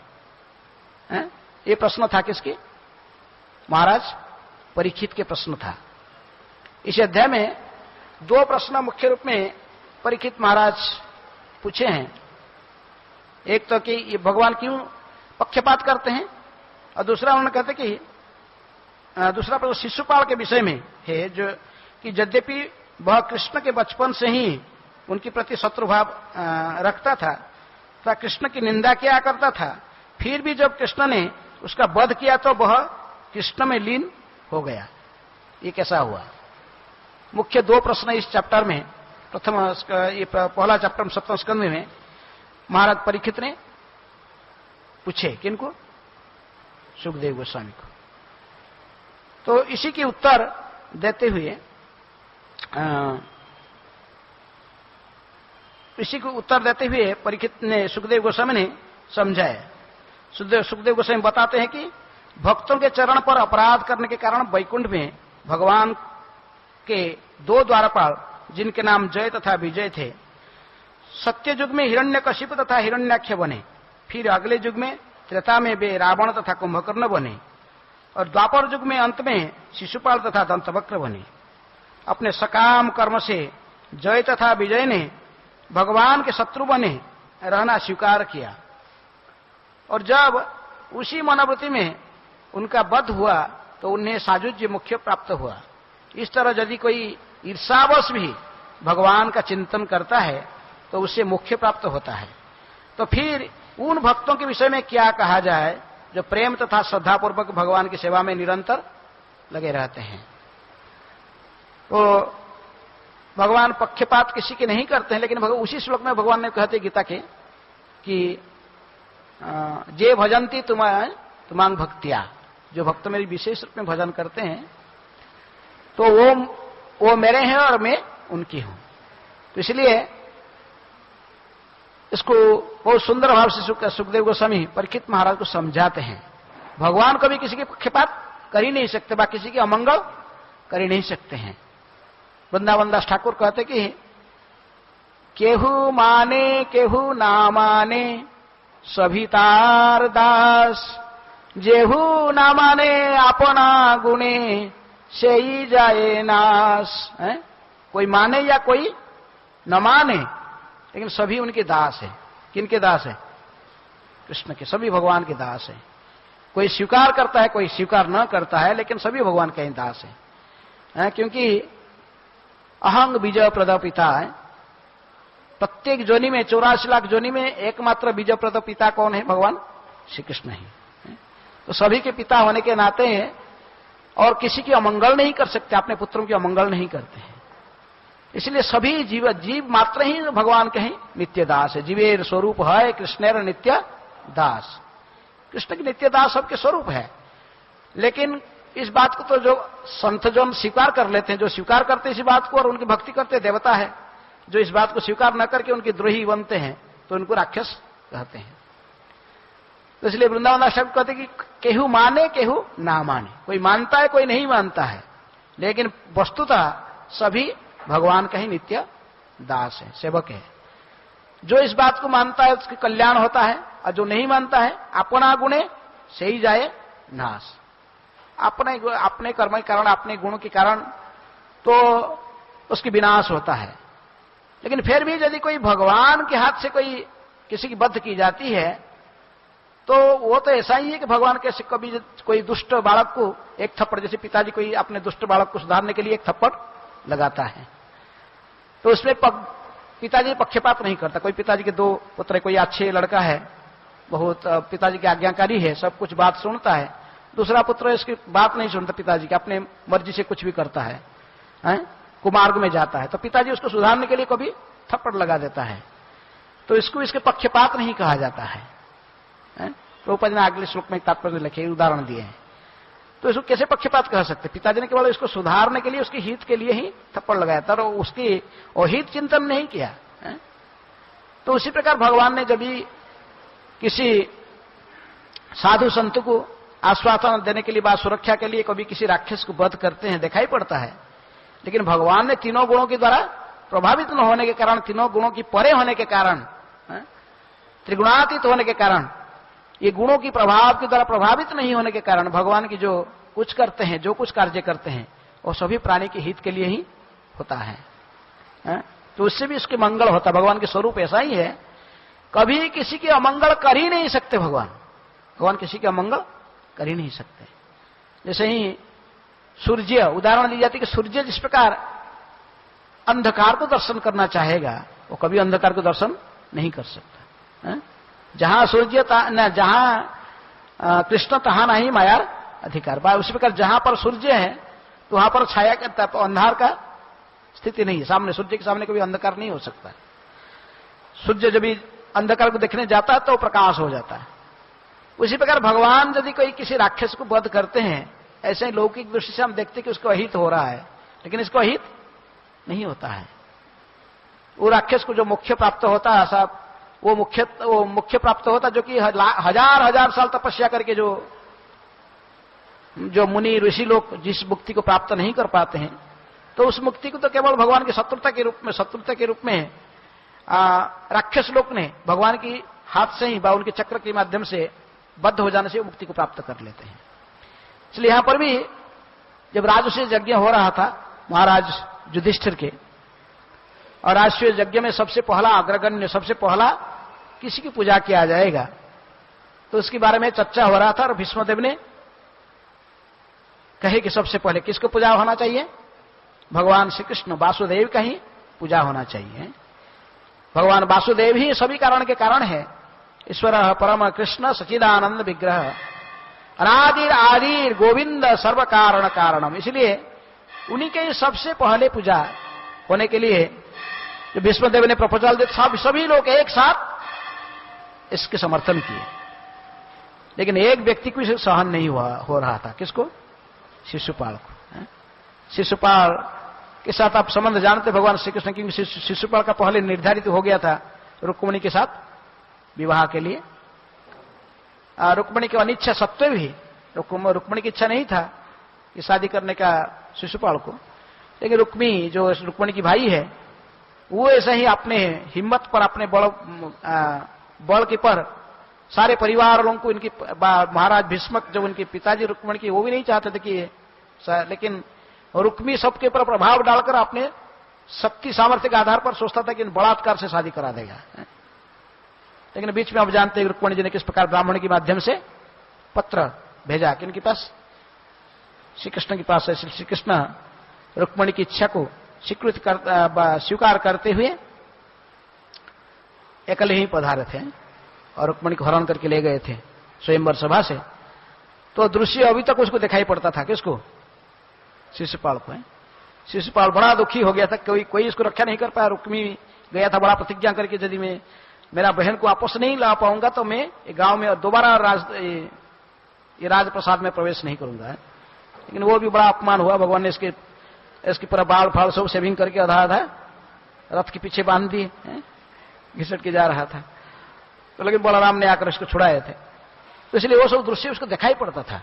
ये प्रश्न था किसकी? महाराज परीक्षित के प्रश्न था। इस अध्याय में 2 प्रश्न मुख्य रूप में परीक्षित महाराज पूछे हैं। एक तो कि ये भगवान क्यों पक्षपात करते हैं, और दूसरा उन्होंने कहते कि दूसरा प्रश्न शिशुपाल के विषय में है, जो कि यद्यपि वह कृष्ण के बचपन से ही उनके प्रति शत्रुभाव रखता था तथा कृष्ण की निंदा किया करता था, फिर भी जब कृष्ण ने उसका वध किया तो वह कृष्ण में लीन हो गया। ये कैसा हुआ? मुख्य दो प्रश्न इस चैप्टर में, प्रथम ये पहला चैप्टर में 7वें स्कंद में महाराज परीक्षित ने पूछे। किनको? सुखदेव गोस्वामी को। तो इसी के उत्तर देते हुए परीक्षित ने, सुखदेव गोस्वामी ने समझाया। सुखदेव गोस्वामी बताते हैं कि भक्तों के चरण पर अपराध करने के कारण वैकुंठ में भगवान के दो द्वारपाल, जिनके नाम जय तथा विजय थे, सत्य युग में हिरण्यकशिप तथा हिरण्याक्ष बने। फिर अगले युग में त्रेता में वे रावण तथा कुंभकर्ण बने और द्वापर युग में अंत में शिशुपाल तथा दंतवक्र बने। अपने सकाम कर्म से जय तथा विजय ने भगवान के शत्रु बने रहना स्वीकार किया और जब उसी मनोवृत्ति में उनका वध हुआ तो उन्हें सायुज्य मुख्य प्राप्त हुआ। इस तरह यदि कोई ईर्षावश भी भगवान का चिंतन करता है तो उससे मुख्य प्राप्त होता है। तो फिर उन भक्तों के विषय में क्या कहा जाए जो प्रेम तथा श्रद्धापूर्वक भगवान की सेवा में निरंतर लगे रहते हैं। तो भगवान पक्षपात किसी के नहीं करते हैं, लेकिन उसी श्लोक में भगवान ने कहते गीता के कि जे भजंती तुमांग भक्तिया, जो भक्त मेरी विशेष रूप में भजन करते हैं तो वो मेरे हैं और मैं उनकी हूं। तो इसलिए इसको बहुत सुंदर भाव से सुखदेव गोस्वामी परीक्षित महाराज को समझाते हैं। भगवान कभी किसी के पक्षपात कर ही नहीं सकते, बा किसी की अमंगल कर ही नहीं सकते हैं। वृंदावन दास ठाकुर कहते कि केहू माने केहू ना माने सभी तार दास, जेहू ना माने अपना गुणे से ही जाए नाश। कोई माने या कोई न माने, लेकिन सभी उनके दास है। किनके दास है? कृष्ण के। सभी भगवान के दास है। कोई स्वीकार करता है, कोई स्वीकार न करता है, लेकिन सभी भगवान के दास है। क्योंकि अहंग बीज प्रद पिता है। प्रत्येक जोनि में 84 लाख जोनि में एकमात्र बीज प्रद पिता कौन है? भगवान श्री कृष्ण ही। तो सभी के पिता होने के नाते हैं और किसी की अमंगल नहीं कर सकते, अपने पुत्रों की अमंगल नहीं करते हैं। इसलिए सभी जीव मात्र ही भगवान के ही नित्य दास है। जीवेर स्वरूप है कृष्णेर नित्य दास। कृष्ण की नित्य दास सबके स्वरूप है। लेकिन इस बात को तो जो संत जन स्वीकार कर लेते हैं, जो स्वीकार करते इस बात को और उनकी भक्ति करते देवता है, जो इस बात को स्वीकार न करके उनके द्रोही बनते हैं तो उनको राक्षस कहते हैं। तो इसलिए वृंदावन दास कहते कि केहू माने केहू ना माने, कोई मानता है कोई नहीं मानता है, लेकिन वस्तुतः सभी भगवान का ही नित्य दास है, सेवक है। जो इस बात को मानता है उसके कल्याण होता है और जो नहीं मानता है अपना गुणे से ही जाए नाश। अपने कर्म के कारण, अपने गुणों के कारण तो उसकी विनाश होता है। लेकिन फिर भी यदि कोई भगवान के हाथ से कोई किसी की वध की जाती है तो वो तो ऐसा ही है कि भगवान कैसे कभी कोई दुष्ट बालक को एक थप्पड़, जैसे पिताजी कोई अपने दुष्ट बालक को सुधारने के लिए एक थप्पड़ लगाता है, तो उसमें पिताजी पक्षपात नहीं करता। कोई पिताजी के दो पुत्र, कोई अच्छे लड़का है, बहुत पिताजी के आज्ञाकारी है, सब कुछ बात सुनता है, दूसरा पुत्र इसकी बात नहीं सुनता पिताजी की, अपने मर्जी से कुछ भी करता है, कुमार्ग में जाता है, तो पिताजी उसको सुधारने के लिए कभी थप्पड़ लगा देता है। तो इसको इसके पक्षपात नहीं कहा जाता है। प्रभुपाद ने अगले श्लोक में तात्पर्य लिखे, उदाहरण दिए हैं। तो इसको कैसे पक्षपात कह सकते? पिताजी ने केवल इसको सुधारने के लिए, उसके हित के लिए ही थप्पड़ लगाया था और उसकी हित चिंतन नहीं किया। तो उसी प्रकार भगवान ने जब भी किसी साधु संत को आश्वासन देने के लिए, बात सुरक्षा के लिए कभी किसी राक्षस को वध करते हैं, दिखाई पड़ता है। लेकिन भगवान ने तीनों गुणों के द्वारा प्रभावित न होने के कारण, तीनों गुणों की परे होने के कारण, त्रिगुणातीत होने के कारण, ये गुणों की प्रभाव के द्वारा प्रभावित नहीं होने के कारण भगवान की जो कुछ करते हैं, जो कुछ कार्य करते हैं, वो सभी प्राणी के हित के लिए ही होता है। तो उससे भी उसके मंगल होता है। भगवान के स्वरूप ऐसा ही है, कभी किसी के अमंगल कर ही नहीं सकते। भगवान किसी के अमंगल कर ही नहीं सकते। जैसे ही सूर्य उदाहरण दी जाती है कि सूर्य जिस प्रकार अंधकार को दर्शन करना चाहेगा, वो कभी अंधकार को दर्शन नहीं कर सकता। जहां सूर्य जहां कृष्ण तहां नहीं माया अधिकार। उसी प्रकार जहां पर सूर्य है तो वहां पर छाया का, अंधार का स्थिति नहीं है। सामने सूर्य के सामने कभी अंधकार नहीं हो सकता। सूर्य जब भी अंधकार को देखने जाता है तो प्रकाश हो जाता है। उसी प्रकार भगवान यदि कोई किसी राक्षस को वध करते हैं, ऐसे ही लौकिक दृष्टि से हम देखते कि उसको अहित हो रहा है, लेकिन इसको अहित नहीं होता है। वो राक्षस को जो मोक्ष प्राप्त होता है, ऐसा वो मुख्य प्राप्त होता जो कि हजार हजार साल तपस्या करके जो मुनि ऋषि लोग जिस मुक्ति को प्राप्त नहीं कर पाते हैं, तो उस मुक्ति को तो केवल भगवान की शत्रुता के रूप में राक्षस लोग ने भगवान की हाथ से ही व उनके चक्र के माध्यम से बद्ध हो जाने से मुक्ति को प्राप्त कर लेते हैं। इसलिए यहां पर भी जब राजसूय यज्ञ हो रहा था महाराज युधिष्ठिर के, और राजसूय यज्ञ में सबसे पहला अग्रगण्य, सबसे पहला किसी की पूजा किया जाएगा, तो उसके बारे में चर्चा हो रहा था। और भीष्मदेव ने कहे कि सबसे पहले किसको पूजा होना चाहिए? भगवान श्री कृष्ण वासुदेव का ही पूजा होना चाहिए। भगवान वासुदेव ही सभी कारण के कारण है। ईश्वर परम कृष्ण सचिदानंद विग्रह अनादिर आदिर गोविंद सर्व कारण कारणम। इसलिए उन्हीं के सबसे पहले पूजा होने के लिए जो भीष्मदेव ने प्रपोजल दिया, सभी लोग एक साथ इसके समर्थन किए, लेकिन एक व्यक्ति को इसे सहन नहीं हो रहा था। किसको? शिशुपाल को। शिशुपाल के साथ आप संबंध जानते भगवान श्री कृष्ण, क्योंकि शिशुपाल का पहले निर्धारित हो गया था रुक्मिणी के साथ विवाह के लिए। रुक्मिणी की अनिच्छा सत्त्वे भी, रुक्मिणी की इच्छा नहीं था कि शादी करने का शिशुपाल को, लेकिन रुक्मिणी की भाई है, वो ऐसे ही अपने हिम्मत पर, अपने बल के पर सारे परिवार वालों को, इनकी महाराज भीष्मक जो उनके पिताजी रुक्मिणी की, वो भी नहीं चाहते थे कि, लेकिन रुक्मी सबके ऊपर प्रभाव डालकर अपने शक्ति सामर्थ्य के आधार पर सोचता था कि बलात्कार से शादी करा देगा। लेकिन बीच में आप जानते हैं रुक्मिणी जी ने किस प्रकार ब्राह्मण के माध्यम से पत्र भेजा कि इनके पास, श्री कृष्ण के पास है। श्री कृष्ण रुक्मिणी की इच्छा को स्वीकार करते हुए अकेले ही पधारे थे और रुक्मिणी को हरण करके ले गए थे स्वयंवर सभा से। तो दृश्य अभी तक उसको दिखाई पड़ता था। किसको? शिशुपाल को। शिशुपाल बड़ा दुखी हो गया था, कोई इसको रक्षा नहीं कर पाया। रुक्मिणी गया था बड़ा प्रतिज्ञा करके, यदि मैं मेरा बहन को वापस नहीं ला पाऊंगा तो मैं गांव में दोबारा राजप्रसाद में प्रवेश नहीं करूंगा। लेकिन वो भी बड़ा अपमान हुआ। भगवान ने इसके पूरा बाल फाल सब सेविंग करके आधा रथ के पीछे बांध दिए, घिसट के जा रहा था। तो लेकिन बलराम ने आकर इसको छुड़ाए थे, तो इसलिए वो सब दृश्य उसको दिखाई पड़ता था।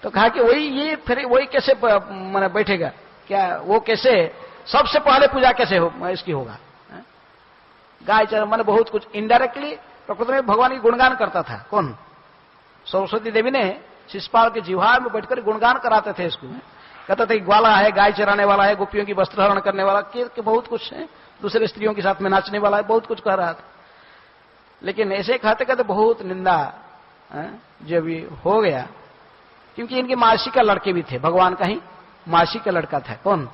तो कहा कि वही कैसे मैंने बैठेगा क्या? वो कैसे सबसे पहले पूजा कैसे इसकी होगा? गाय चर मैंने बहुत कुछ इनडायरेक्टली प्रकृति में भगवान की गुणगान करता था। कौन? सरस्वती देवी ने शिशुपाल के जिह्वा में बैठकर गुणगान कराते थे इसको। कहते थे ग्वाला है, गाय चराने वाला है, गोपियों की वस्त्र हरण करने वाला, के बहुत कुछ है, दूसरे स्त्रियों के साथ में नाचने वाला है, बहुत कुछ कह रहा था। लेकिन ऐसे कहते कहते बहुत निंदा जब हो गया, क्योंकि इनके मासी का लड़के भी थे, भगवान का ही मासी का लड़का था। कौन?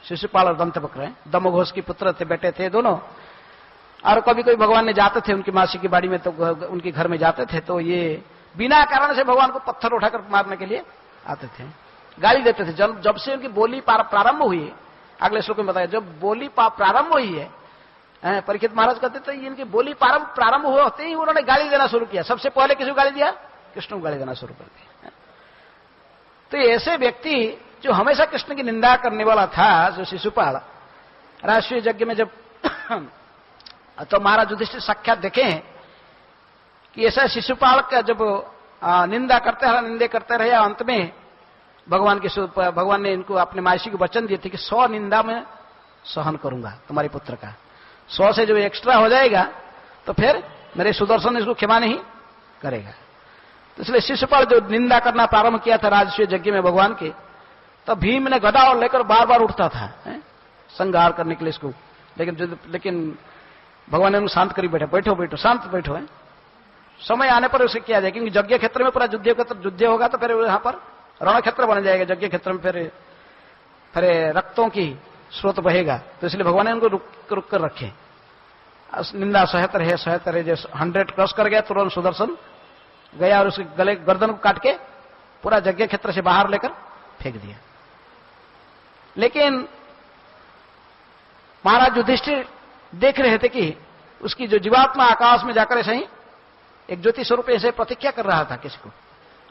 शिशुपाल और दंतवक्र, दमघोष के पुत्र थे, बेटे थे दोनों। और कभी कभी भगवान ने जाते थे उनकी मासी की बाड़ी में, तो उनके घर में जाते थे, तो ये बिना कारण से भगवान को पत्थर उठाकर मारने के लिए आते थे, गाली देते थे। जब से उनकी बोली प्रारंभ हुई, अगले श्लोक में बताया, जब बोली प्रारंभ हुई है, परीक्षित महाराज कहते थे इनकी बोली प्रारंभ होते ही उन्होंने गाली देना शुरू किया। सबसे पहले किसी को गाली दिया? कृष्ण को गाली देना शुरू कर दिया। तो ऐसे व्यक्ति जो हमेशा कृष्ण की निंदा करने वाला था, जो शिशुपाल, राष्ट्रीय यज्ञ में जब तो महाराज युधिष्ठिर साक्षात देखे कि ऐसा शिशुपाल का जब निंदा करते रहे, अंत में भगवान ने इनको अपने मासी को वचन दिए थे कि 100 निंदा में सहन करूंगा तुम्हारे पुत्र का, 100 से जो एक्स्ट्रा हो जाएगा तो फिर मेरे सुदर्शन इसको क्षमा नहीं करेगा। तो इसलिए शिशुपाल जो निंदा करना प्रारंभ किया था राजसूय यज्ञ में भगवान के, तो भीम ने गदा और लेकर बार बार उठता था संहार करने के लिए इसको। लेकिन भगवान ने उनको शांत करी, बैठो शांत बैठो है, समय आने पर उसे किया जाए, क्योंकि यज्ञ क्षेत्र में पूरा युद्ध होगा तो फिर यहाँ पर रण क्षेत्र बन जाएगा। यज्ञ क्षेत्र में फिर रक्तों की स्रोत बहेगा, तो इसलिए भगवान ने उनको रुक कर रखे। निंदा सहते रहे, जैसे 100 क्रॉस कर गया तुरंत सुदर्शन गया और उसके गले गर्दन को काट के पूरा यज्ञ क्षेत्र से बाहर लेकर फेंक दिया। लेकिन महाराज युधिष्ठिर देख रहे थे कि उसकी जो जीवात्मा आकाश में जाकर ऐसे ही एक ज्योति स्वरूप ऐसे प्रतीक्षा कर रहा था किसी को,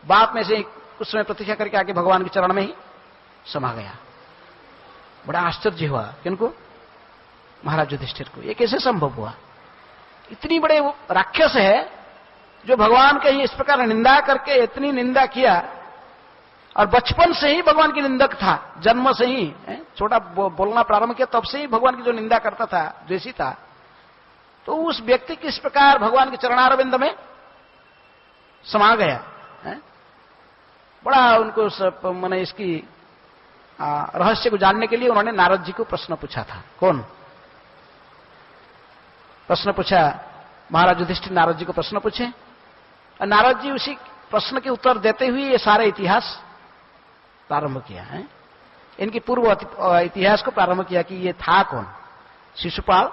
बाप में से कुछ समय प्रतीक्षा करके आके भगवान के चरण में ही समा गया। बड़ा आश्चर्य हुआ किनको? महाराज युधिष्ठिर को। ये कैसे संभव हुआ? इतनी बड़े राक्षस है जो भगवान का ही इस प्रकार निंदा करके इतनी निंदा किया, और बचपन से ही भगवान की निंदक था, जन्म से ही छोटा बोलना प्रारंभ किया तब से ही भगवान की जो निंदा करता था, द्वेषी था। तो उस व्यक्ति किस प्रकार भगवान के चरणारविंद में समा गया है? बड़ा उनको मैंने इसकी रहस्य को जानने के लिए उन्होंने नारद जी को प्रश्न पूछा था। कौन प्रश्न पूछा? महाराज युधिष्ठिर नारद जी को प्रश्न पूछे, और नारद जी उसी प्रश्न के उत्तर देते हुए ये सारे इतिहास प्रारंभ किया है। इनकी पूर्व इतिहास को प्रारंभ किया कि ये था कौन, शिशुपाल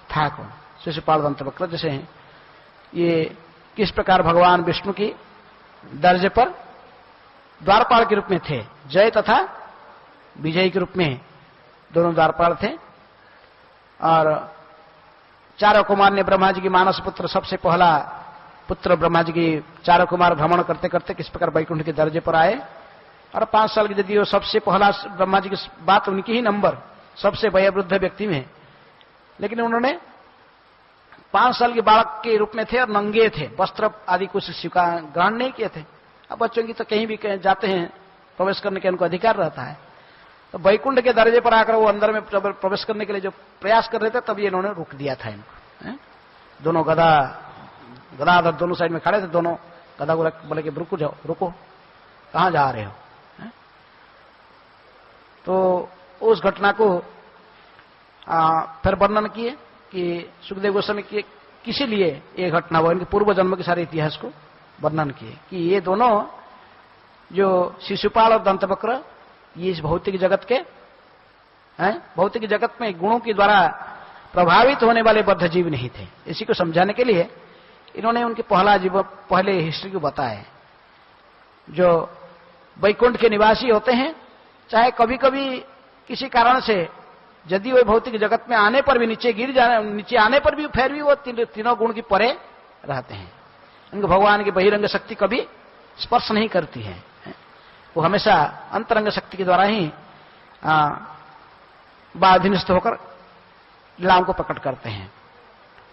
था कौन, शिशुपाल दंतवक्र जैसे हैं, ये किस प्रकार भगवान विष्णु की दर्जे पर द्वारपाल के रूप में थे, जय तथा विजय के रूप में दोनों द्वारपाल थे। और चारों कुमार ने ब्रह्मा जी की मानस पुत्र, सबसे पहला पुत्र ब्रह्मा जी की चारों कुमार भ्रमण करते करते किस प्रकार वैकुंठ के दर्जे पर आए, और 5 साल की यदि वो सबसे पहला ब्रह्मा जी की बात उनकी ही नंबर सबसे वयोवृद्ध व्यक्ति में, लेकिन उन्होंने 5 साल के बालक के रूप में थे और नंगे थे, वस्त्र आदि कुछ स्वीकार ग्रहण नहीं किए थे। अब बच्चों की तो कहीं भी जाते हैं प्रवेश करने के उनको अधिकार रहता है, तो वैकुंठ के दर्जे पर आकर वो अंदर में प्रवेश करने के लिए जो प्रयास कर रहे थे तब ये इन्होंने रोक दिया था इनको। दोनों गदाधर दोनों साइड में खड़े थे, दोनों गदा को बोले कि रुको जाओ, रुको, कहां जा रहे हो? तो उस घटना को फिर वर्णन किए कि सुखदेव गोस्वामी की किसी लिए ये घटना हुआ, इनके पूर्व जन्म के सारे इतिहास को वर्णन किए कि ये दोनों जो शिशुपाल और दंतवक्र ये इस भौतिक जगत के हैं, भौतिक जगत में गुणों के द्वारा प्रभावित होने वाले बद्ध जीव नहीं थे। इसी को समझाने के लिए इन्होंने उनके पहले हिस्ट्री को बताया। जो वैकुंठ के निवासी होते हैं, चाहे कभी कभी किसी कारण से यदि वे भौतिक जगत में आने पर भी नीचे आने पर भी फिर भी वो तीनों गुण की परे रहते हैं। उनको भगवान की बहिरंग शक्ति कभी स्पर्श नहीं करती है, वो हमेशा अंतरंग शक्ति के द्वारा ही बाधिनस्थ होकर लीलाओं को प्रकट करते हैं।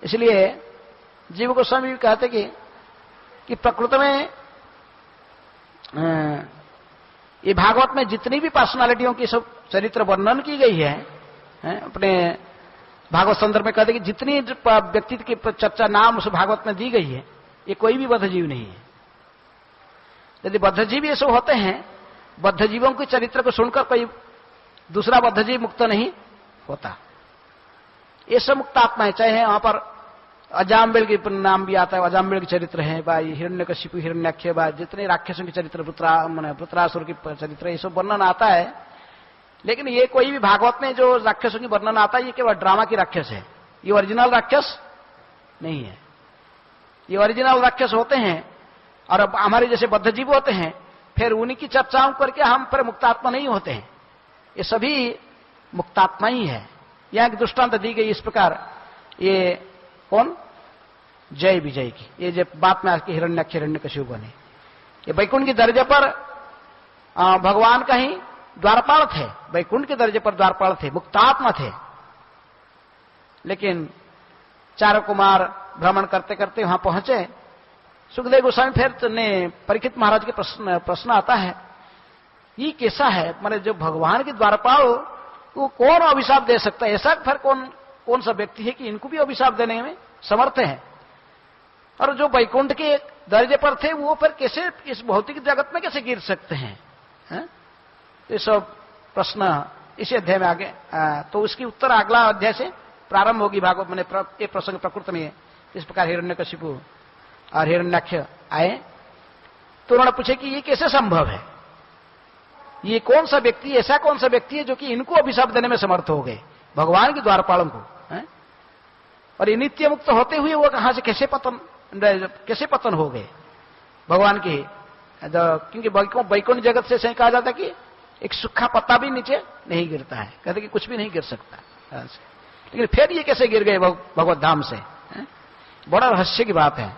इसलिए जीव गोस्वामी भी कहते कि प्रकृति में ये भागवत में जितनी भी पर्सनालिटियों की सब चरित्र वर्णन की गई है, अपने भागवत संदर्भ में कहते कि जितनी व्यक्ति की चर्चा नाम उस भागवत में दी गई है, ये कोई भी बद्धजीव नहीं है। यदि बद्धजीव ये सब होते हैं, बद्धजीवों के चरित्र को सुनकर कोई दूसरा बद्धजीव मुक्त नहीं होता। ये सब मुक्त आत्मा है। चाहे वहां पर अजाम्बेल के नाम भी आता है, अजाम्बेल के चरित्र है, भाई हिरण्यकशिपु, हिरण्याक्ष, जितने राक्षसों के चरित्र, वृत्रासुर के चरित्र, ये सब वर्णन आता है। लेकिन ये कोई भी भागवत में जो राक्षसों की वर्णन आता है, ये केवल ड्रामा की राक्षस है, ये ओरिजिनल राक्षस नहीं है। ये ओरिजिनल राक्षस होते हैं, और अब हमारे जैसे बद्धजीव होते हैं, फिर उन्हीं की चर्चाओं करके हम फिर मुक्तात्मा नहीं होते हैं। ये सभी मुक्तात्मा ही है। यहां की दृष्टांत दी गई इस प्रकार, ये कौन, जय विजय की, ये जब बात में आके हिरण्याक्ष हिरण्यकशिपु बने, ये वैकुंठ के दर्जे पर भगवान का ही द्वारपाल थे, वैकुंठ के दर्जे पर द्वारपाल थे, मुक्तात्मा थे। लेकिन चारों कुमार भ्रमण करते करते वहां पहुंचे। सुखदेव गोस्वामी फिर ने परीक्षित महाराज के प्रश्न आता है, ये कैसा है, माने जो भगवान के द्वारपाल वो कौन अभिशाप दे सकता है? ऐसा फिर कौन सा व्यक्ति है कि इनको भी अभिशाप देने में समर्थ है? और जो वैकुंठ के दर्जे पर थे वो फिर कैसे इस भौतिक जगत में कैसे गिर सकते हैं? ये सब प्रश्न इसी अध्याय में आगे, तो उसकी उत्तर अगला अध्याय से प्रारंभ होगी। भागवत में ये प्रसंग प्रकृति में इस प्रकार हिरण्यकशिपु और हिरण्याक्ष आए, तो उन्होंने पूछे कि ये कैसे संभव है, ये कौन सा व्यक्ति, ऐसा कौन सा व्यक्ति है जो कि इनको अभिशाप देने में समर्थ हो गए, भगवान के द्वारपालों को, और ये नित्य मुक्त होते हुए वो कहां से कैसे पतन हो गए भगवान के? क्योंकि वैकुंठ जगत से कहा जाता कि एक सूखा पत्ता भी नीचे नहीं गिरता है, कहते कि कुछ भी नहीं गिर सकता। लेकिन फिर ये कैसे गिर गए भगवत धाम से? बड़ा रहस्य की बात है।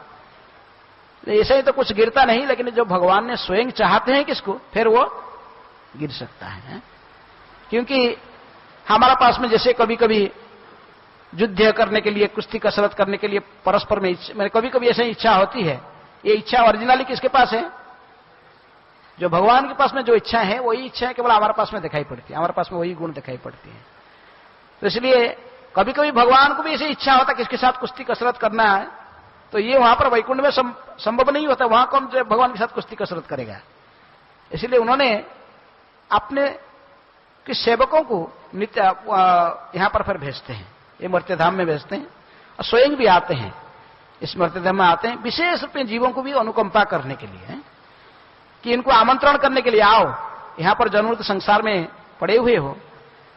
ऐसे ही तो कुछ गिरता नहीं, लेकिन जो भगवान ने स्वयं चाहते हैं किसको, फिर वो गिर सकता है। क्योंकि हमारा पास में जैसे कभी कभी युद्ध करने के लिए, कुश्ती कसरत करने के लिए परस्पर में कभी कभी ऐसे इच्छा होती है। ये इच्छा ओरिजिनली किसके पास है? जो भगवान के पास में जो इच्छा है वही इच्छा केवल हमारे पास में दिखाई पड़ती है, हमारे पास में वही गुण दिखाई पड़ती है। तो इसलिए कभी कभी भगवान को भी ऐसी इच्छा होता है किसके साथ कुश्ती कसरत करना है, तो ये वहां पर वैकुंठ में संभव नहीं होता। वहां कौन भगवान के साथ कुश्ती कसरत करेगा? इसलिए उन्होंने अपने कि सेवकों को नित्य यहां पर फिर भेजते हैं, ये मर्त्यधाम में भेजते हैं, और स्वयं भी आते हैं, इस मर्त्यधाम में आते हैं विशेष रूप में जीवों को भी अनुकंपा करने के लिए, कि इनको आमंत्रण करने के लिए, आओ यहां पर जन्मरूप संसार में पड़े हुए हो,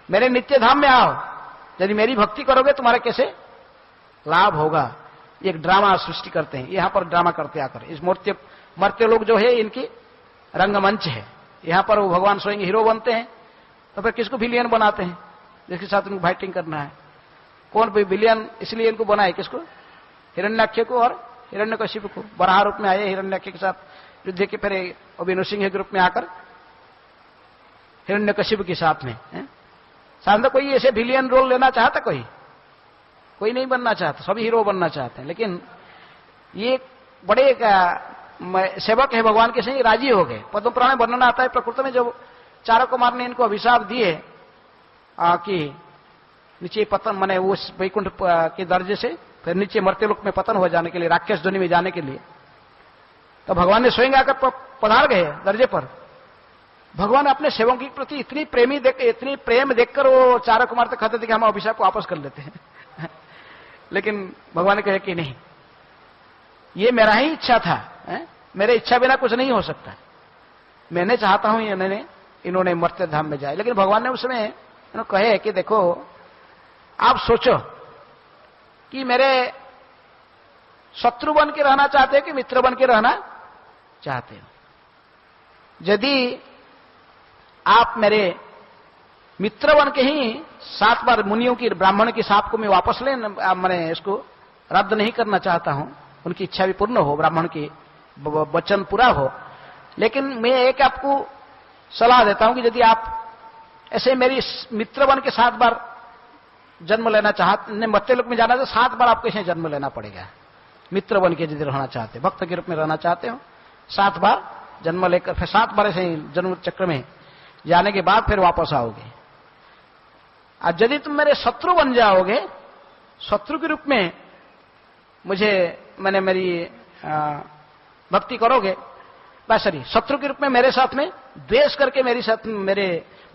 मेरे नित्य धाम में आओ, यदि मेरी भक्ति करोगे तुम्हारा कैसे लाभ होगा। एक ड्रामा सृष्टि करते हैं, यहां पर ड्रामा करते आकर। इस मर्त्य लोग जो है इनकी रंगमंच है, यहां पर वो भगवान स्वयं हीरो बनते हैं, तो फिर किसको विलियन बनाते हैं जिसके साथ उनको फाइटिंग करना है। कौन विलियन इसलिए इनको बनाए, किसको? हिरण्याक्ष को और हिरण्यकशिपु को। वराह रूप में आए हिरण्याक्ष के साथ युद्ध के, फिर अभिनव सिंह के रूप में आकर हिरण्यकशिपु के साथ में। साधारण कोई ऐसे विलियन रोल लेना चाहता? कोई नहीं बनना चाहता, सभी हीरो बनना चाहते हैं। लेकिन ये बड़े सेवक है भगवान के, से राजी हो गए। पद्म पुराण में वर्णन आता है, प्रकृति में जब चारों कुमार ने इनको अभिशाप दिए कि नीचे पतन, माने उस वैकुंठ के दर्जे से फिर नीचे मर्त्यलोक में पतन हो जाने के लिए, राक्षस ध्वनि में जाने के लिए, तो भगवान ने स्वयं आकर पधार गए दर्जे पर। भगवान अपने सेवकों के प्रति इतनी प्रेम देखकर वो चारों कुमार तक कहते थे कि हम अभिशाप को वापस कर लेते हैं। लेकिन भगवान ने कहे कि नहीं, ये मेरा ही इच्छा था, मेरे इच्छा बिना कुछ नहीं हो सकता, मैंने चाहता हूं इन्होंने मर्त्य धाम में जाए। लेकिन भगवान ने उसमें कहे कि देखो, आप सोचो कि मेरे शत्रु बन के रहना चाहते हो कि मित्र बन के रहना चाहते हो। यदि आप मेरे मित्र बन के ही 7 बार मुनियों की, ब्राह्मण की साप को मैं वापस मैंने इसको रद्द नहीं करना चाहता हूं, उनकी इच्छा भी पूर्ण हो, ब्राह्मण की वचन पूरा हो। लेकिन मैं एक आपको सलाह देता हूं कि यदि आप ऐसे मेरी मित्र बन के 7 बार जन्म लेना चाहते, मर्त्यलोक में जाना, तो 7 बार आपको ऐसे जन्म लेना पड़ेगा। मित्र बन के यदि रहना चाहते, भक्त के रूप में रहना चाहते हो, 7 बार जन्म लेकर फिर 7 बार ऐसे जन्म चक्र में जाने के बाद फिर वापस आओगे। और यदि तुम मेरे शत्रु बन जाओगे, शत्रु के रूप में मेरी भक्ति करोगे, सॉरी, शत्रु के रूप में मेरे साथ में द्वेष करके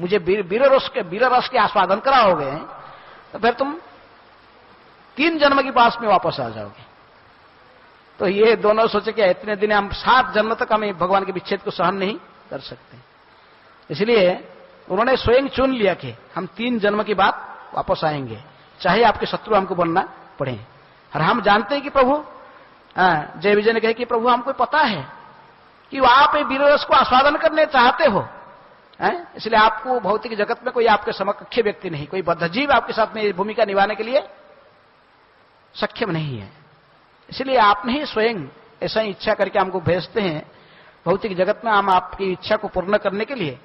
मुझे वीर रस के आस्वादन कराओगे, तो फिर तुम 3 जन्म की पास में वापस आ जाओगे। तो ये दोनों सोचे कि इतने दिन हम 7 जन्म तक हम भगवान के विच्छेद को सहन नहीं कर सकते। इसलिए उन्होंने स्वयं चुन लिया कि हम 3 जन्म के बाद वापस आएंगे, चाहे आपके शत्रु हमको बनना पड़े। और हम जानते हैं कि प्रभु, जय विजय ने कहे कि प्रभु हमको पता है कि आप वीर रस को आस्वादन करने चाहते हो, इसलिए आपको भौतिक जगत में कोई आपके समकक्ष व्यक्ति नहीं, कोई बद्धजीव आपके साथ में भूमिका निभाने के लिए सक्षम नहीं है। इसलिए आपने ही स्वयं ऐसा ही इच्छा करके हमको भेजते हैं भौतिक जगत में, हम आपकी इच्छा को पूर्ण करने के लिए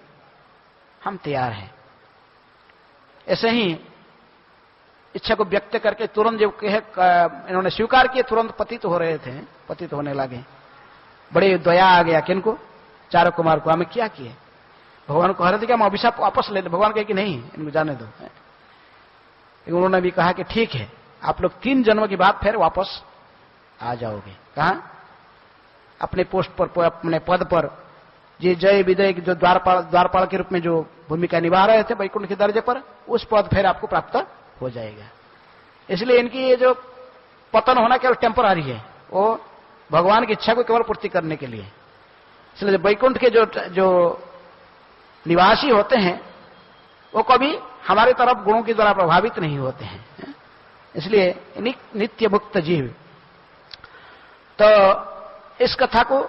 हम तैयार हैं। ऐसे ही इच्छा को व्यक्त करके तुरंत जब इन्होंने स्वीकार किए, तुरंत पतित हो रहे थे, पतित होने लगे। बड़े दया आ गया किनको? चारों कुमार को। हमें क्या किए? भगवान को कह रहे थे कि हम अभिशाप वापस ले लें। भगवान कहे कि नहीं, इनको जाने दो। उन्होंने भी कहा कि ठीक है, आप लोग 3 जन्म के बाद फिर वापस आ जाओगे। कहा? अपने पोस्ट पर, अपने पद पर, ये जय विजय जो द्वारपाल के रूप में जो भूमिका निभा रहे थे वैकुंठ के दर्जे पर, उस पद फिर आपको प्राप्त हो जाएगा। इसलिए इनकी ये जो पतन होना केवल टेम्पररी है, वो भगवान की इच्छा को केवल पूर्ति करने के लिए। इसलिए वैकुंठ के जो निवासी होते हैं वो कभी हमारी तरफ गुणों के द्वारा प्रभावित नहीं होते हैं। इसलिए नित्य मुक्त जीव। तो इस कथा को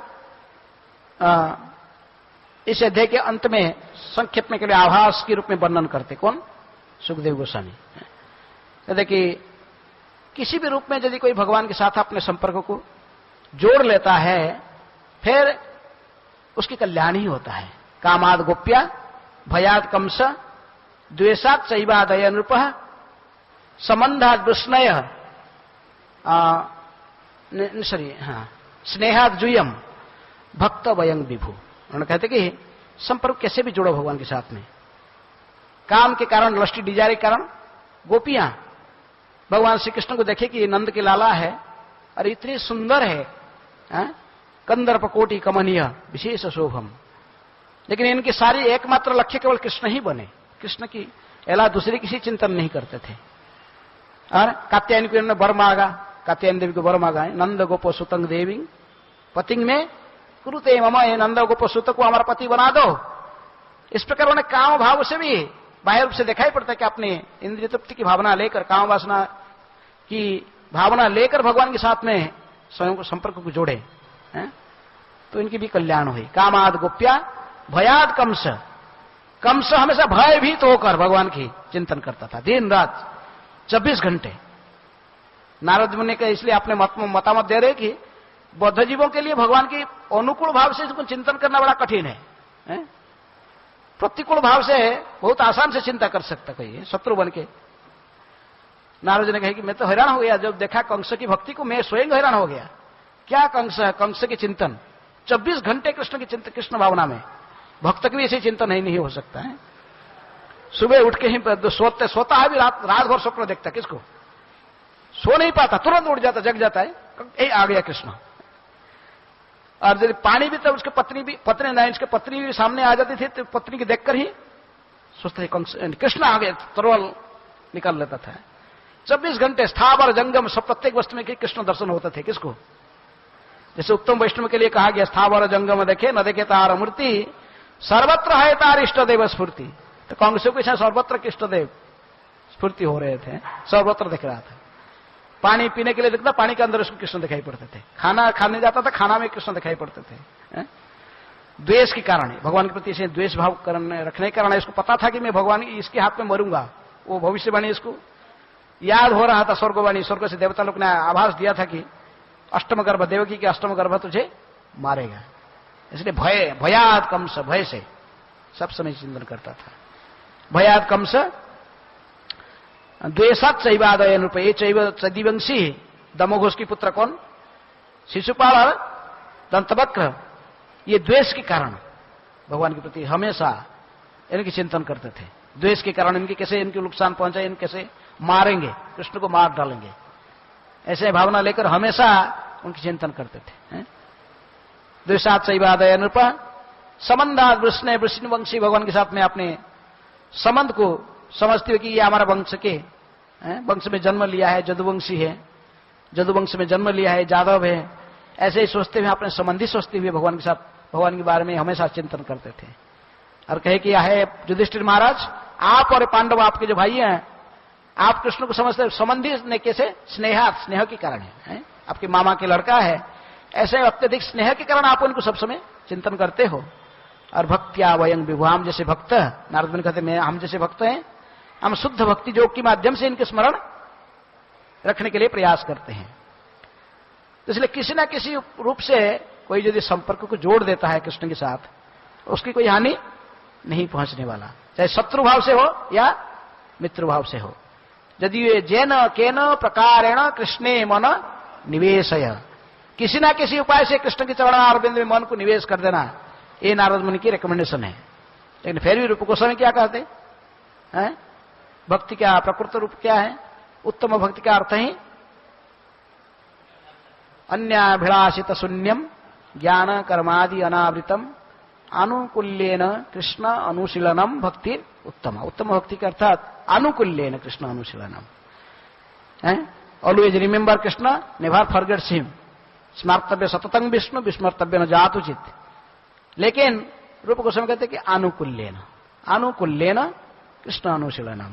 इस अध्याय के अंत में संक्षेप में के लिए आभास के रूप में वर्णन करते कौन? सुखदेव गोस्वामी। कहते कि किसी भी रूप में यदि कोई भगवान के साथ अपने संपर्क को जोड़ लेता है फिर उसकी कल्याण ही होता है। कामाद गोप्या भयाद कंस द्वेषात चैवादय नृप संबंधाद विस्मय स्नेहाद जुयम भक्त वयं विभु। उन्होंने कहते कि संपर्क कैसे भी जोड़ो भगवान के साथ में। काम के कारण, लस्टी डिजायर के कारण गोपियां भगवान श्री कृष्ण को देखे कि ये नंद के लाला है और इतनी सुंदर है, कंदर्प कोटि कमनीय विशेष शोभम, लेकिन इनकी सारी एकमात्र लक्ष्य केवल कृष्ण ही बने, कृष्ण की अलावा दूसरी किसी चिंतन नहीं करते थे। और कात्यायन को इन्होंने वर मांगा, कात्यायन देवी को वर मांगा, नंद गोप सुतंग देवी पतिंग में कुरुते मम, नंद गोप सुत को हमारा पति बना दो। इस प्रकार उन्हें काम भाव से भी बाह्य रूप से दिखाई पड़ता है कि अपने इंद्रिय तृप्ति की भावना लेकर, काम वासना की भावना लेकर भगवान के साथ में स्वयं को संपर्क को जोड़े तो इनकी भी कल्याण हुई। कामाद गोप्या भयाद कंस, कंस हमेशा भयभीत होकर भगवान की चिंतन करता था दिन रात 24 घंटे। नारद मुनि का इसलिए अपने मतामत दे रहे कि बौद्ध जीवों के लिए भगवान की अनुकूल भाव से इसको चिंतन करना बड़ा कठिन है। प्रतिकूल भाव से बहुत आसान से चिंता कर सकता कोई शत्रु बन के। नारद जी ने कहा कि मैं तो हैरान हो गया जब देखा कंस की भक्ति को, मैं स्वयं हैरान हो गया। क्या कंस है, कंस की चिंतन 24 घंटे कृष्ण की चिंतन, कृष्ण भावना में। भक्त की भी ऐसी चिंतन नहीं हो सकता है। सुबह उठ के ही सोता है भी रात भर स्वप्न देखता, किसको सो नहीं पाता, तुरंत उठ जाता, जग जाता है, आ गया कृष्ण। और यदि पानी भी तब उसके पत्नी नहीं, उसके पत्नी भी सामने आ जाती थी तो पत्नी की देखकर ही सोचते कृष्ण आ गए, तरवल निकाल लेता था। 24 घंटे स्थावर जंगम सब प्रत्येक वस्तु में कृष्ण दर्शन होते थे। किसको? जैसे उत्तम वैष्णव के लिए कहा गया स्थावर जंगम देखे न देखे तार मूर्ति, सर्वत्र है तार इष्ट देव स्फूर्ति। तो कांग्रेस को ऐसा सर्वत्र इष्ट देव स्फूर्ति हो रहे थे, सर्वत्र दिख रहा था। पानी पीने के लिए दिखता, पानी के अंदर उसको कृष्ण दिखाई पड़ते थे। खाना खाने जाता था, खाना में कृष्ण दिखाई पड़ते थे। द्वेष के कारण, भगवान के प्रति इसे द्वेष भाव रखने के कारण इसको पता था कि मैं भगवान इसके हाथ में मरूंगा। वो भविष्यवाणी इसको याद हो रहा था, स्वर्गवाणी, स्वर्ग से देवता लोग ने आभास दिया था कि अष्टम गर्भ, देवकी के अष्टम गर्भ तुझे मारेगा। इसलिए भयाद कंस, भय से सब समय चिंतन करता था। भयाद कंस द्वेषात चैवादय नृप, ये चदिवंशी दमोघोष की पुत्र कौन? शिशुपाल और दंतवक्र। ये द्वेष के कारण भगवान के प्रति हमेशा इनकी चिंतन करते थे। द्वेष के कारण इनके कैसे इनके नुकसान पहुंचाए, इन कैसे मारेंगे, कृष्ण को मार डालेंगे, ऐसे भावना लेकर हमेशा उनकी चिंतन करते थे। द्वेषात चैवादय नृप संबंधात वृष्णवंशी, भगवान के साथ में अपने संबंध को समझते हुए कि ये हमारा वंश के वंश में जन्म लिया है, जदुवंशी है, जदुवंश में जन्म लिया है, जादव है, ऐसे ही सोचते हुए अपने संबंधी सोचते हुए भगवान के साथ, भगवान के बारे में हमेशा चिंतन करते थे। और कहे कि है युधिष्ठिर महाराज, आप और पांडव आपके जो भाई हैं, आप कृष्ण को समझते, संबंधी ने कैसे? स्नेह के कारण है, आपके मामा के लड़का है, ऐसे अत्यधिक स्नेह के कारण आप उनको सब समय चिंतन करते हो। और भक्त्या वयं विभु, हम जैसे भक्त, नारद मुनि कहते हैं हम जैसे भक्त हैं, हम शुद्ध भक्ति योग के माध्यम से इनके स्मरण रखने के लिए प्रयास करते हैं। तो इसलिए किसी न किसी रूप से कोई यदि संपर्क को जोड़ देता है कृष्ण के साथ, उसकी कोई हानि नहीं पहुंचने वाला, चाहे शत्रु भाव से हो या मित्र भाव से हो। यदि ये जैन केन प्रकारेण कृष्णे मन निवेशय, किसी न किसी उपाय से कृष्ण के चरणारविंद में मन को निवेश कर देना, ये नारद मुनि की रिकमेंडेशन है। लेकिन फिर भी रूप गोस्वामी क्या कहते हैं? भक्ति क्या प्रकृत रूप क्या है? उत्तम भक्ति का अर्थ ही अन्याभिलाषित शून्यम ज्ञान कर्मादि अनावृतम अनुकूल्येन कृष्ण अनुशीलनम भक्ति उत्तम। उत्तम भक्ति का अर्थात अनुकूल्येन कृष्ण अनुशीलनम, always remember Krishna, never forgets him, स्मर्तव्य सततं विष्णु, विस्मर्तव्य न जातुचित। लेकिन रूप गोस्वामी कहते कि अनुकूल्येन, अनुकूल्येन कृष्ण अनुशीलनम।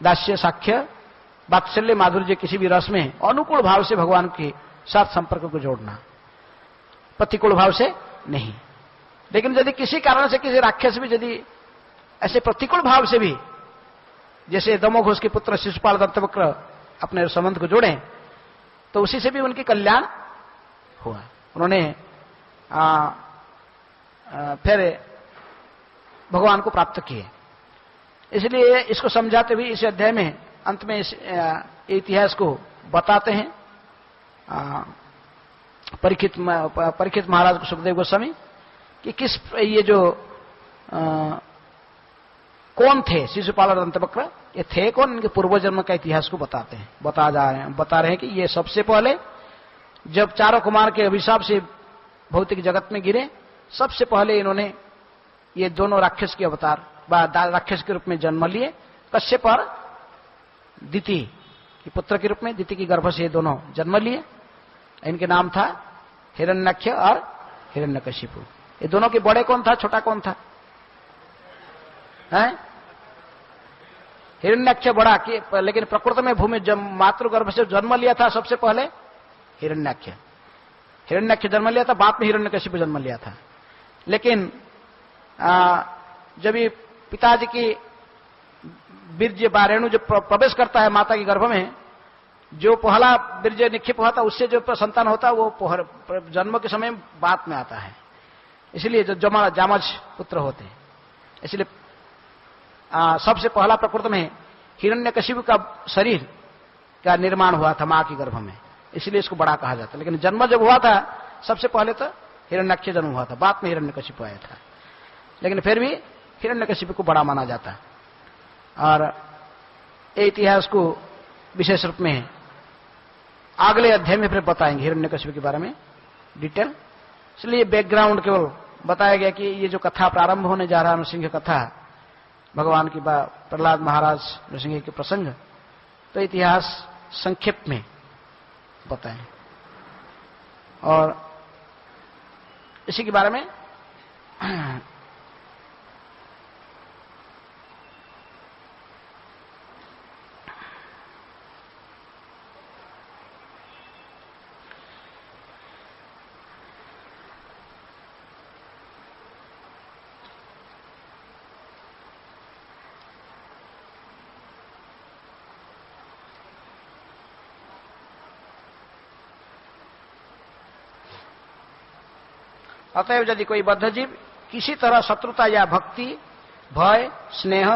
दास्य, साख्य, वात्सल्य, माधुर्य, किसी भी रस में अनुकूल भाव से भगवान के साथ संपर्क को जोड़ना, प्रतिकूल भाव से नहीं। लेकिन यदि किसी कारण से किसी राक्षस भी यदि ऐसे प्रतिकूल भाव से भी, जैसे दमोघोष के पुत्र शिशुपाल दंतवक्र अपने संबंध को जोड़े, तो उसी से भी उनकी कल्याण हुआ। उन्होंने फिर भगवान को प्राप्त किए। इसलिए इसको समझाते हुए इस अध्याय में अंत में इस इतिहास को बताते हैं परीक्षित महाराज को, सुखदेव गोस्वामी, कि किस ये जो कौन थे शिशुपाल और दंतवक्र, ये थे कौन, इनके पूर्व जन्म का इतिहास को बताते हैं, बता रहे हैं कि ये सबसे पहले जब चारों कुमार के अभिशाप से भौतिक जगत में गिरे, सबसे पहले इन्होंने ये दोनों राक्षस के अवतार राक्षस के रूप में जन्म लिए। कश्यप और दिति के पुत्र के रूप में, दिति की गर्भ से ये दोनों जन्म लिए। इनके नाम था हिरण्याक्ष और हिरण्यकशिपु। ये दोनों के बड़े कौन था, छोटा कौन था? हिरण्याक्ष बड़ा, लेकिन प्रकृति में भूमि मातृगर्भ से जन्म लिया था सबसे पहले हिरण्याक्ष जन्म लिया था, बाद में हिरण्यकशिपु जन्म लिया था। लेकिन जब ये पिताजी की बीर्ज रेणु जो प्रवेश करता है माता के गर्भ में, जो पहला बीर्ज निक्षेप हुआ था उससे जो संतान होता है वो जन्म के समय बाद में आता है। इसलिए जो जामज पुत्र होते हैं, इसलिए सबसे पहला प्रकृति में हिरण्यकशिपु का शरीर का निर्माण हुआ था मां के गर्भ में, इसलिए इसको बड़ा कहा जाता है। लेकिन जन्म जब हुआ था सबसे पहले तो हिरण्याक्ष जन्म हुआ था, बाद में हिरण्यकशिपु आया था। लेकिन फिर भी हिरण्यकशिपु को बड़ा माना जाता है। और ये इतिहास को विशेष रूप में अगले अध्याय में फिर बताएंगे हिरण्यकशिपु के बारे में डिटेल। इसलिए बैकग्राउंड केवल बताया गया कि ये जो कथा प्रारंभ होने जा रहा है, नृसिंह कथा, भगवान की प्रहलाद महाराज नृसिंह के प्रसंग, तो इतिहास संक्षेप में बताएं। और इसी के बारे में अतएव यदि कोई बद्ध जीव किसी तरह शत्रुता या भक्ति, भय, स्नेह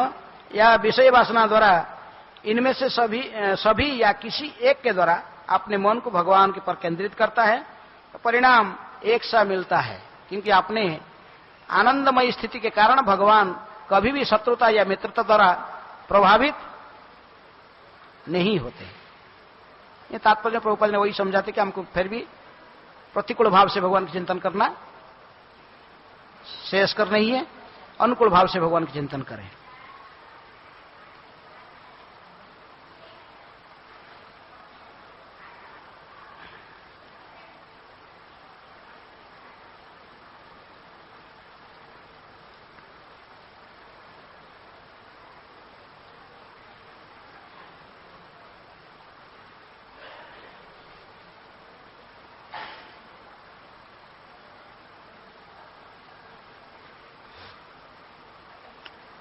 या विषय वासना द्वारा इनमें से सभी या किसी एक के द्वारा अपने मन को भगवान के पर केंद्रित करता है, तो परिणाम एक सा मिलता है। क्योंकि अपने आनंदमय स्थिति के कारण भगवान कभी भी शत्रुता या मित्रता द्वारा प्रभावित नहीं होते। ये तात्पर्य प्रभुपाद ने वही समझाते कि हमको फिर भी प्रतिकूल भाव से भगवान का चिंतन करना श्रेयस्कर नहीं है, अनुकूल भाव से भगवान का चिंतन करें।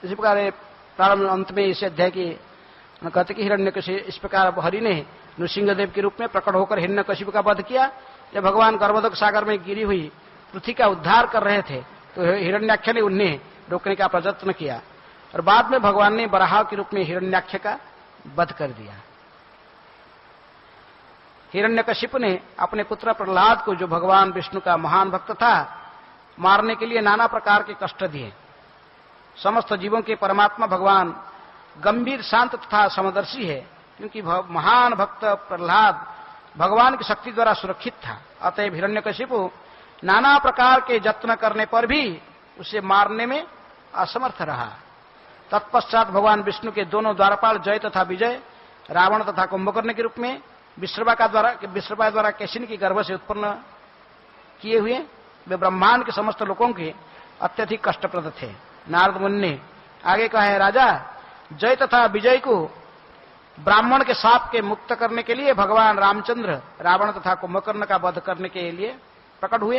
इसी प्रकार प्रारंभ अंत में इस अध्याय की कहते कि हिरण्यकशिपु, इस प्रकार हरि ने नृसिंहदेव के रूप में प्रकट होकर हिरण्यकशिपु का वध किया। जब भगवान गर्भोदक सागर में गिरी हुई पृथ्वी का उद्धार कर रहे थे तो हिरण्याक्ष ने उन्हें रोकने का प्रयत्न किया, और बाद में भगवान ने बराह के रूप में हिरण्याक्ष का वध कर दिया। हिरण्यकशिपु ने अपने पुत्र प्रहलाद को, जो भगवान विष्णु का महान भक्त था, मारने के लिए नाना प्रकार के कष्ट दिए। समस्त जीवों के परमात्मा भगवान गंभीर, शांत तथा समदर्शी है, क्योंकि महान भक्त प्रहलाद भगवान की शक्ति द्वारा सुरक्षित था। अतएव हिरण्यकशिपु नाना प्रकार के यत्न करने पर भी उसे मारने में असमर्थ रहा। तत्पश्चात भगवान विष्णु के दोनों द्वारपाल जय तथा विजय, रावण तथा कुंभकर्ण के रूप में विश्रवा द्वारा केशिनी की गर्भ से उत्पन्न किए हुए वे ब्रह्मांड के समस्त लोगों के अत्यधिक कष्टप्रद थे। नारद मुनि ने आगे कहा है, राजा, जय तथा विजय को ब्राह्मण के शाप के मुक्त करने के लिए भगवान रामचंद्र रावण तथा कुंभकर्ण का वध करने के लिए प्रकट हुए।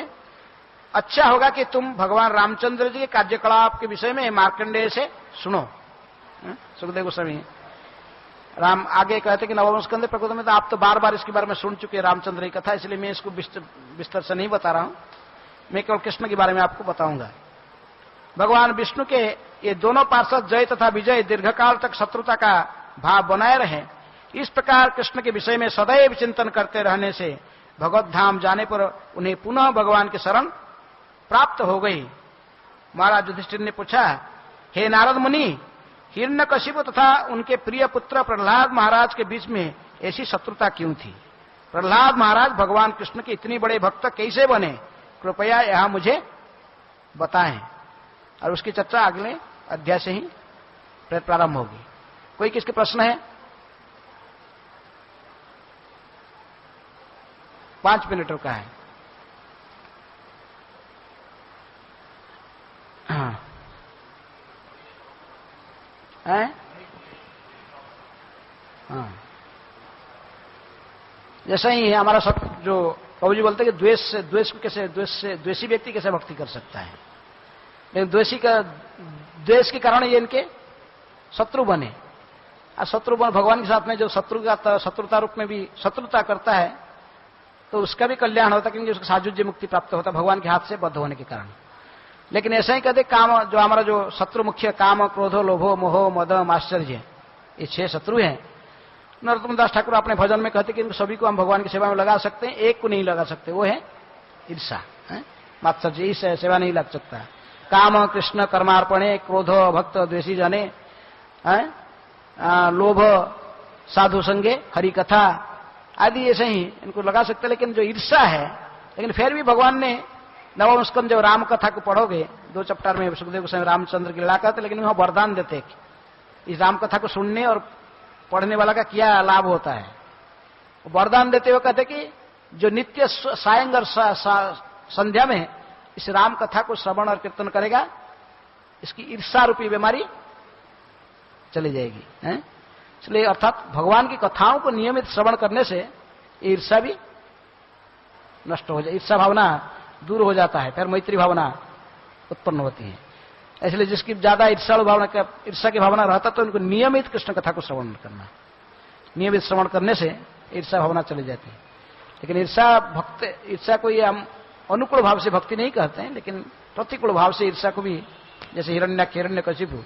अच्छा होगा कि तुम भगवान रामचंद्र जी के कार्यकलाप के विषय में मार्कंडेय से सुनो। सुखदेव गोस्वामी राम आगे कहते कि नवम स्कंद प्रकृति में, तो आप तो बार बार इसके बारे में सुन चुके हैं रामचंद्र की कथा, इसलिए मैं इसको विस्तार से नहीं बता रहा हूं। मैं केवल कृष्ण के बारे में आपको बताऊंगा। भगवान विष्णु के ये दोनों पार्षद जय तथा विजय दीर्घकाल तक शत्रुता का भाव बनाए रहे, इस प्रकार कृष्ण के विषय में सदैव चिंतन करते रहने से भगवत धाम जाने पर उन्हें पुनः भगवान की शरण प्राप्त हो गई। महाराज युधिष्ठिर ने पूछा, हे नारद मुनि, हिरण्यकशिपु तथा उनके प्रिय पुत्र प्रहलाद महाराज के बीच में ऐसी शत्रुता क्यों थी? प्रहलाद महाराज भगवान कृष्ण के इतने बड़े भक्त कैसे बने? कृपया यहां मुझे बताएं। और उसकी चर्चा अगले अध्याय से ही प्रारंभ होगी। कोई किसके प्रश्न है? 5 मिनट का है। हाँ है? हाँ, जैसा ही है हमारा सब जो कवि जी बोलते हैं कि द्वेष को कैसे, द्वेषी व्यक्ति कैसे भक्ति कर सकता है, लेकिन द्वेष के कारण ये इनके शत्रु बने। और शत्रु बन भगवान के साथ में जो शत्रुता रूप में भी शत्रुता करता है तो उसका भी कल्याण होता है, क्योंकि उसको साजुज्य मुक्ति प्राप्त होता है भगवान के हाथ से बद्ध होने के कारण। लेकिन ऐसा ही कहते काम, जो हमारा जो शत्रु मुख्य काम, क्रोधो, लोभो, मोहो, मदम, आश्चर्य, ये 6 शत्रु हैं। नरोत्तम दास ठाकुर अपने भजन में कहते कि इन सभी को हम भगवान की सेवा में लगा सकते हैं, एक को नहीं लगा सकते, वो है ईर्षा, मात्सर्य, इस सेवा नहीं लग सकता। काम कृष्ण कर्मार्पणे, क्रोधो भक्त द्वेषी जने, लोभ साधु संगे, हरि कथा आदि ऐसे ही इनको लगा सकते। लेकिन जो ईर्षा है, लेकिन फिर भी भगवान ने नवम स्कंद जब राम कथा को पढ़ोगे 2 चैप्टर में सुखदेव गोस्वामी रामचंद्र की लीला करते, लेकिन वहां वरदान देते इस राम कथा को सुनने और पढ़ने वाला का क्या लाभ होता है। वरदान देते हुए कहते कि जो नित्य सायं और संध्या में इस राम कथा को श्रवण और कीर्तन करेगा, इसकी ईर्षा रूपी बीमारी चली जाएगी। इसलिए अर्थात भगवान की कथाओं को नियमित श्रवण करने से ईर्षा भी नष्ट हो जाए, ईर्षा भावना दूर हो जाता है, फिर मैत्री भावना उत्पन्न होती है। इसलिए जिसकी ज्यादा ईर्षा की भावना रहता तो उनको नियमित कृष्ण कथा को श्रवण करना, नियमित श्रवण करने से ईर्षा भावना चली जाती है। लेकिन ईर्षा को ये हम अनुकूल भाव से भक्ति नहीं कहते हैं, लेकिन प्रतिकूल भाव से ईर्षा को भी, जैसे हिरण्यकशिपु,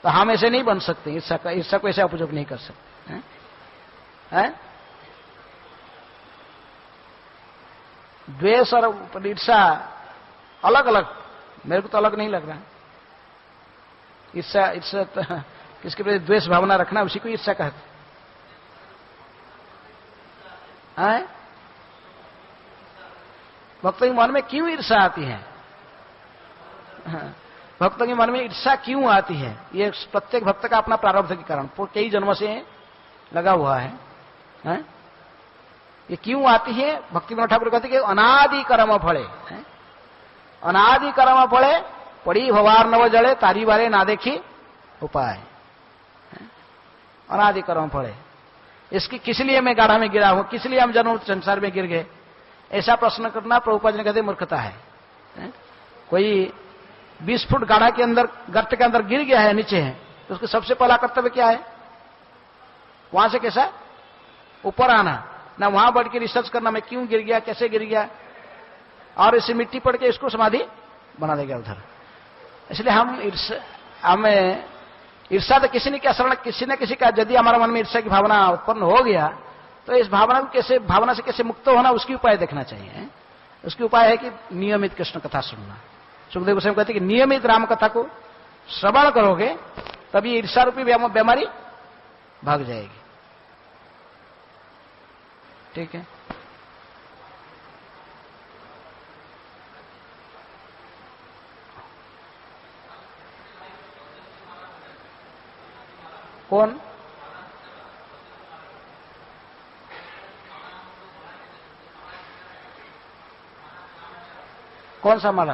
तो हम ऐसे नहीं बन सकते, ईर्षा को ऐसे उपयोग नहीं कर सकते हैं? द्वेष और ईर्षा अलग अलग, मेरे को तो अलग नहीं लग रहा है। ईर्षा तो किसके प्रति द्वेष भावना रखना, उसी को ईर्षा कहते हैं। भक्तों के मन में क्यों ईर्षा आती है? भक्तों के मन में ईर्षा क्यों आती है? ये प्रत्येक भक्त का अपना प्रारब्ध के कारण कई जन्मों से लगा हुआ है। ये क्यों आती है? भक्ति विनोद ठाकुर कहते कि अनादि कर्म फले, अनादि कर्म फले पड़ी भवार नव जड़े, तारी बारे ना देखी उपाय। अनादि कर्म फले, इसकी किस लिए मैं गाढ़ा में गिरा हूं, किस लिए हम जन्म संसार में गिर गए, ऐसा प्रश्न करना प्रभुपाद जी कहते मूर्खता है। कोई 20 फुट गाढ़ा के अंदर, गर्त के अंदर गिर गया है, नीचे है, तो उसका सबसे पहला कर्तव्य क्या है? वहां से कैसा ऊपर आना, ना वहां बैठ के रिसर्च करना मैं क्यों गिर गया, कैसे गिर गया, और इसे मिट्टी पड़ के इसको समाधि बना देगा उधर। इसलिए हमें ईर्षा तो किसी ने क्या शरण, किसी न किसी का, यदि हमारा मन में ईर्षा की भावना उत्पन्न हो गया तो इस भावना से कैसे मुक्त होना, उसकी उपाय देखना चाहिए। उसकी उपाय है कि नियमित कृष्ण कथा सुनना। सुखदेव गोस्वामी कहते हैं कि नियमित राम कथा को श्रवण करोगे तभी ईर्षा रूपी बीमारी भाग जाएगी। ठीक है? कौन? कौन सा माला?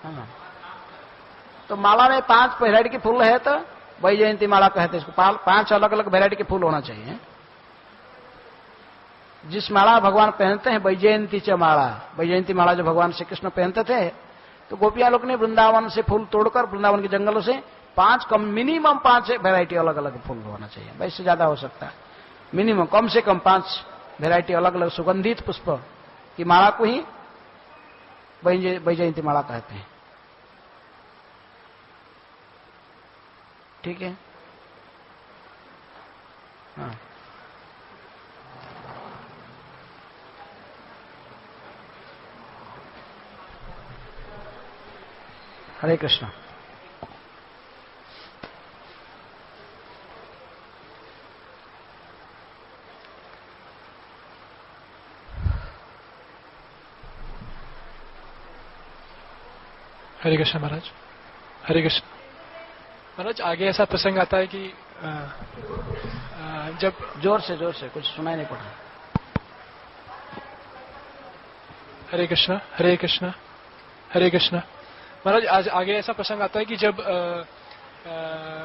हाँ, तो माला में 5 वैरायटी के फूल है, तो वही जयंती माला कहते हैं इसको। 5 अलग अलग वैरायटी के फूल होना चाहिए। जिस माला भगवान पहनते हैं वैजयंती च माला, वैजयंती माला जो भगवान श्री कृष्ण पहनते थे, तो गोपियां लोग ने वृंदावन से फूल तोड़कर, वृंदावन के जंगलों से मिनिमम 5 वैरायटी अलग अलग फूल होना चाहिए, वैसे ज्यादा हो सकता है, मिनिमम कम से कम 5 वैरायटी अलग अलग सुगंधित पुष्प की माला को ही वैजयंती माला कहते हैं। ठीक है। हाँ। हरे कृष्ण। हरे कृष्ण महाराज। हरे कृष्ण महाराज। आगे ऐसा प्रसंग आता है कि जब जोर से कुछ सुनाई नहीं पड़ रहा। हरे कृष्ण हरे कृष्ण हरे कृष्ण महाराज। आज आगे ऐसा प्रसंग आता है कि जब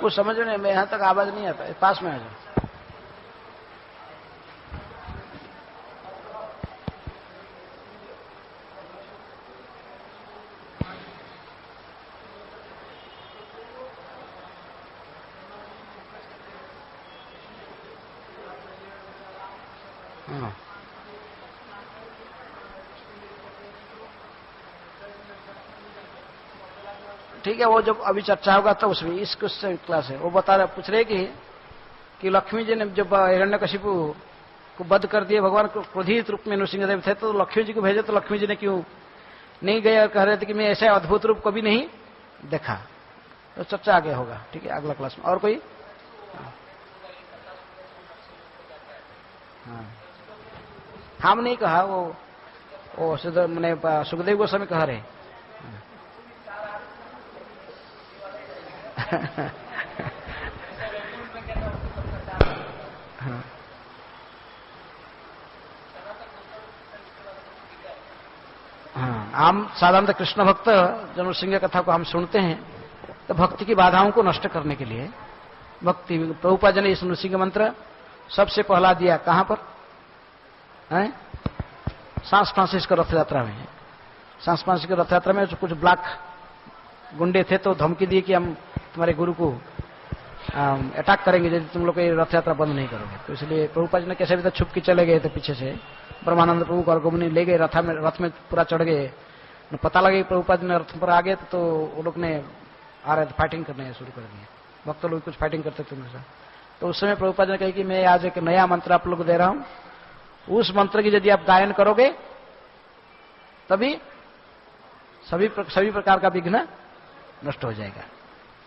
कुछ समझ में नहीं, यहां तक आवाज नहीं आता, पास में आ जाओ। ठीक है, वो जब अभी चर्चा होगा तो उसमें इस क्वेश्चन क्लास है, वो पूछ रहे कि लक्ष्मी जी ने जब हिरण्यकशिपु को वध कर दिए, भगवान को क्रोधित रूप में नृसिंहदेव थे, तो लक्ष्मी जी को भेजे, तो लक्ष्मी जी ने क्यों नहीं गए और कह रहे थे कि मैं ऐसा अद्भुत रूप कभी नहीं देखा। तो चर्चा आगे होगा। ठीक है, अगला क्लास में। और कोई? हाँ, हम नहीं कहा, वो मैंने सुखदेव गोस्वामी कह रहे। हम साधारणतः कृष्ण भक्त जब नृसिंह कथा को हम सुनते हैं तो भक्ति की बाधाओं को नष्ट करने के लिए भक्ति प्रभुपाद जी ने इस नृसिंह मंत्र सबसे पहला दिया कहां पर है? सांस फ्रांसिस्को रथ यात्रा में। सांस फ्रांसिस्को रथ यात्रा में कुछ ब्लैक गुंडे थे, तो धमकी दी कि हम तुम्हारे गुरु को अटैक करेंगे यदि तुम लोग ये रथ यात्रा बंद नहीं करोगे। तो इसलिए प्रभुपाद जी ने कैसे भी तक छुप के चले गए थे पीछे से, ब्रह्मानंद प्रभु को मुनि ले गए, रथ में पूरा चढ़ गए। पता लगे प्रभुपाद जी ने रथ पर आ गए, तो वो लोग ने आ रहे थे, फाइटिंग करने शुरू कर दिए। भक्त लोग कुछ फाइटिंग करते थे उनके साथ। तो उस समय प्रभुपाद जी ने कहा कि मैं आज एक नया मंत्र आप लोग को दे रहा हूं, उस मंत्र की यदि आप गायन करोगे तभी सभी प्रकार का विघ्न नष्ट हो जाएगा।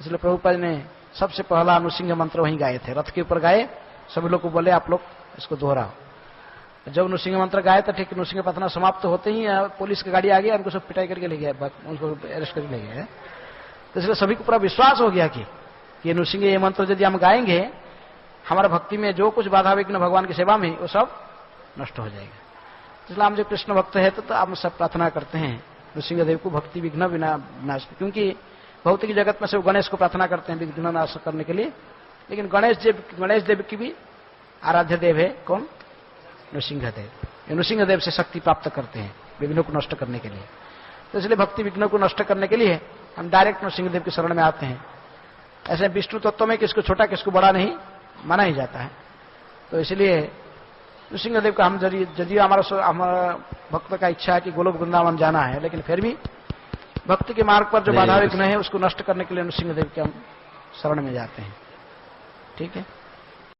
इसलिए प्रभुपाद ने सबसे पहला नृसिंह मंत्र वहीं गाए थे, रथ के ऊपर गाए, सभी लोग को बोले आप लोग इसको दोहराओ। जब नृसिंह मंत्र गाए तो ठीक नृसिंह प्रार्थना समाप्त होते ही पुलिस की गाड़ी आ गई, उनको सब पिटाई करके ले गया, उनको अरेस्ट करके ले गया। तो इसलिए सभी को पूरा विश्वास हो गया कि ये नृसिंह ये मंत्र यदि हम गाएंगे, हमारा भक्ति में जो कुछ बाधा विघ्न भगवान की सेवा में वो सब नष्ट हो जाएगा। इसलिए हम जो कृष्ण भक्त है तो हम सब प्रार्थना करते हैं नृसिंह देव को भक्ति विघ्न विनाश, क्योंकि भौतिक जगत में से वो गणेश को प्रार्थना करते हैं विघ्न नाश करने के लिए, लेकिन गणेश देव की भी आराध्य देव है कौन? नृसिंह देव। नृसिंह देव से शक्ति प्राप्त करते हैं विघ्नों को नष्ट करने के लिए। तो इसलिए भक्ति विघ्नों को नष्ट करने के लिए हम डायरेक्ट नृसिंह देव के शरण में आते हैं। ऐसे विष्णु तत्व में किसको छोटा किसको बड़ा नहीं माना ही जाता है। तो इसलिए नृसिंह देव का हम यदि हमारा भक्त का इच्छा है कि गोलोक वृंदावन जाना है, लेकिन फिर भी भक्ति के मार्ग पर जो बाधा विघ्न है उसको नष्ट करने के लिए नृसिंह देव के हम शरण में जाते हैं। ठीक है।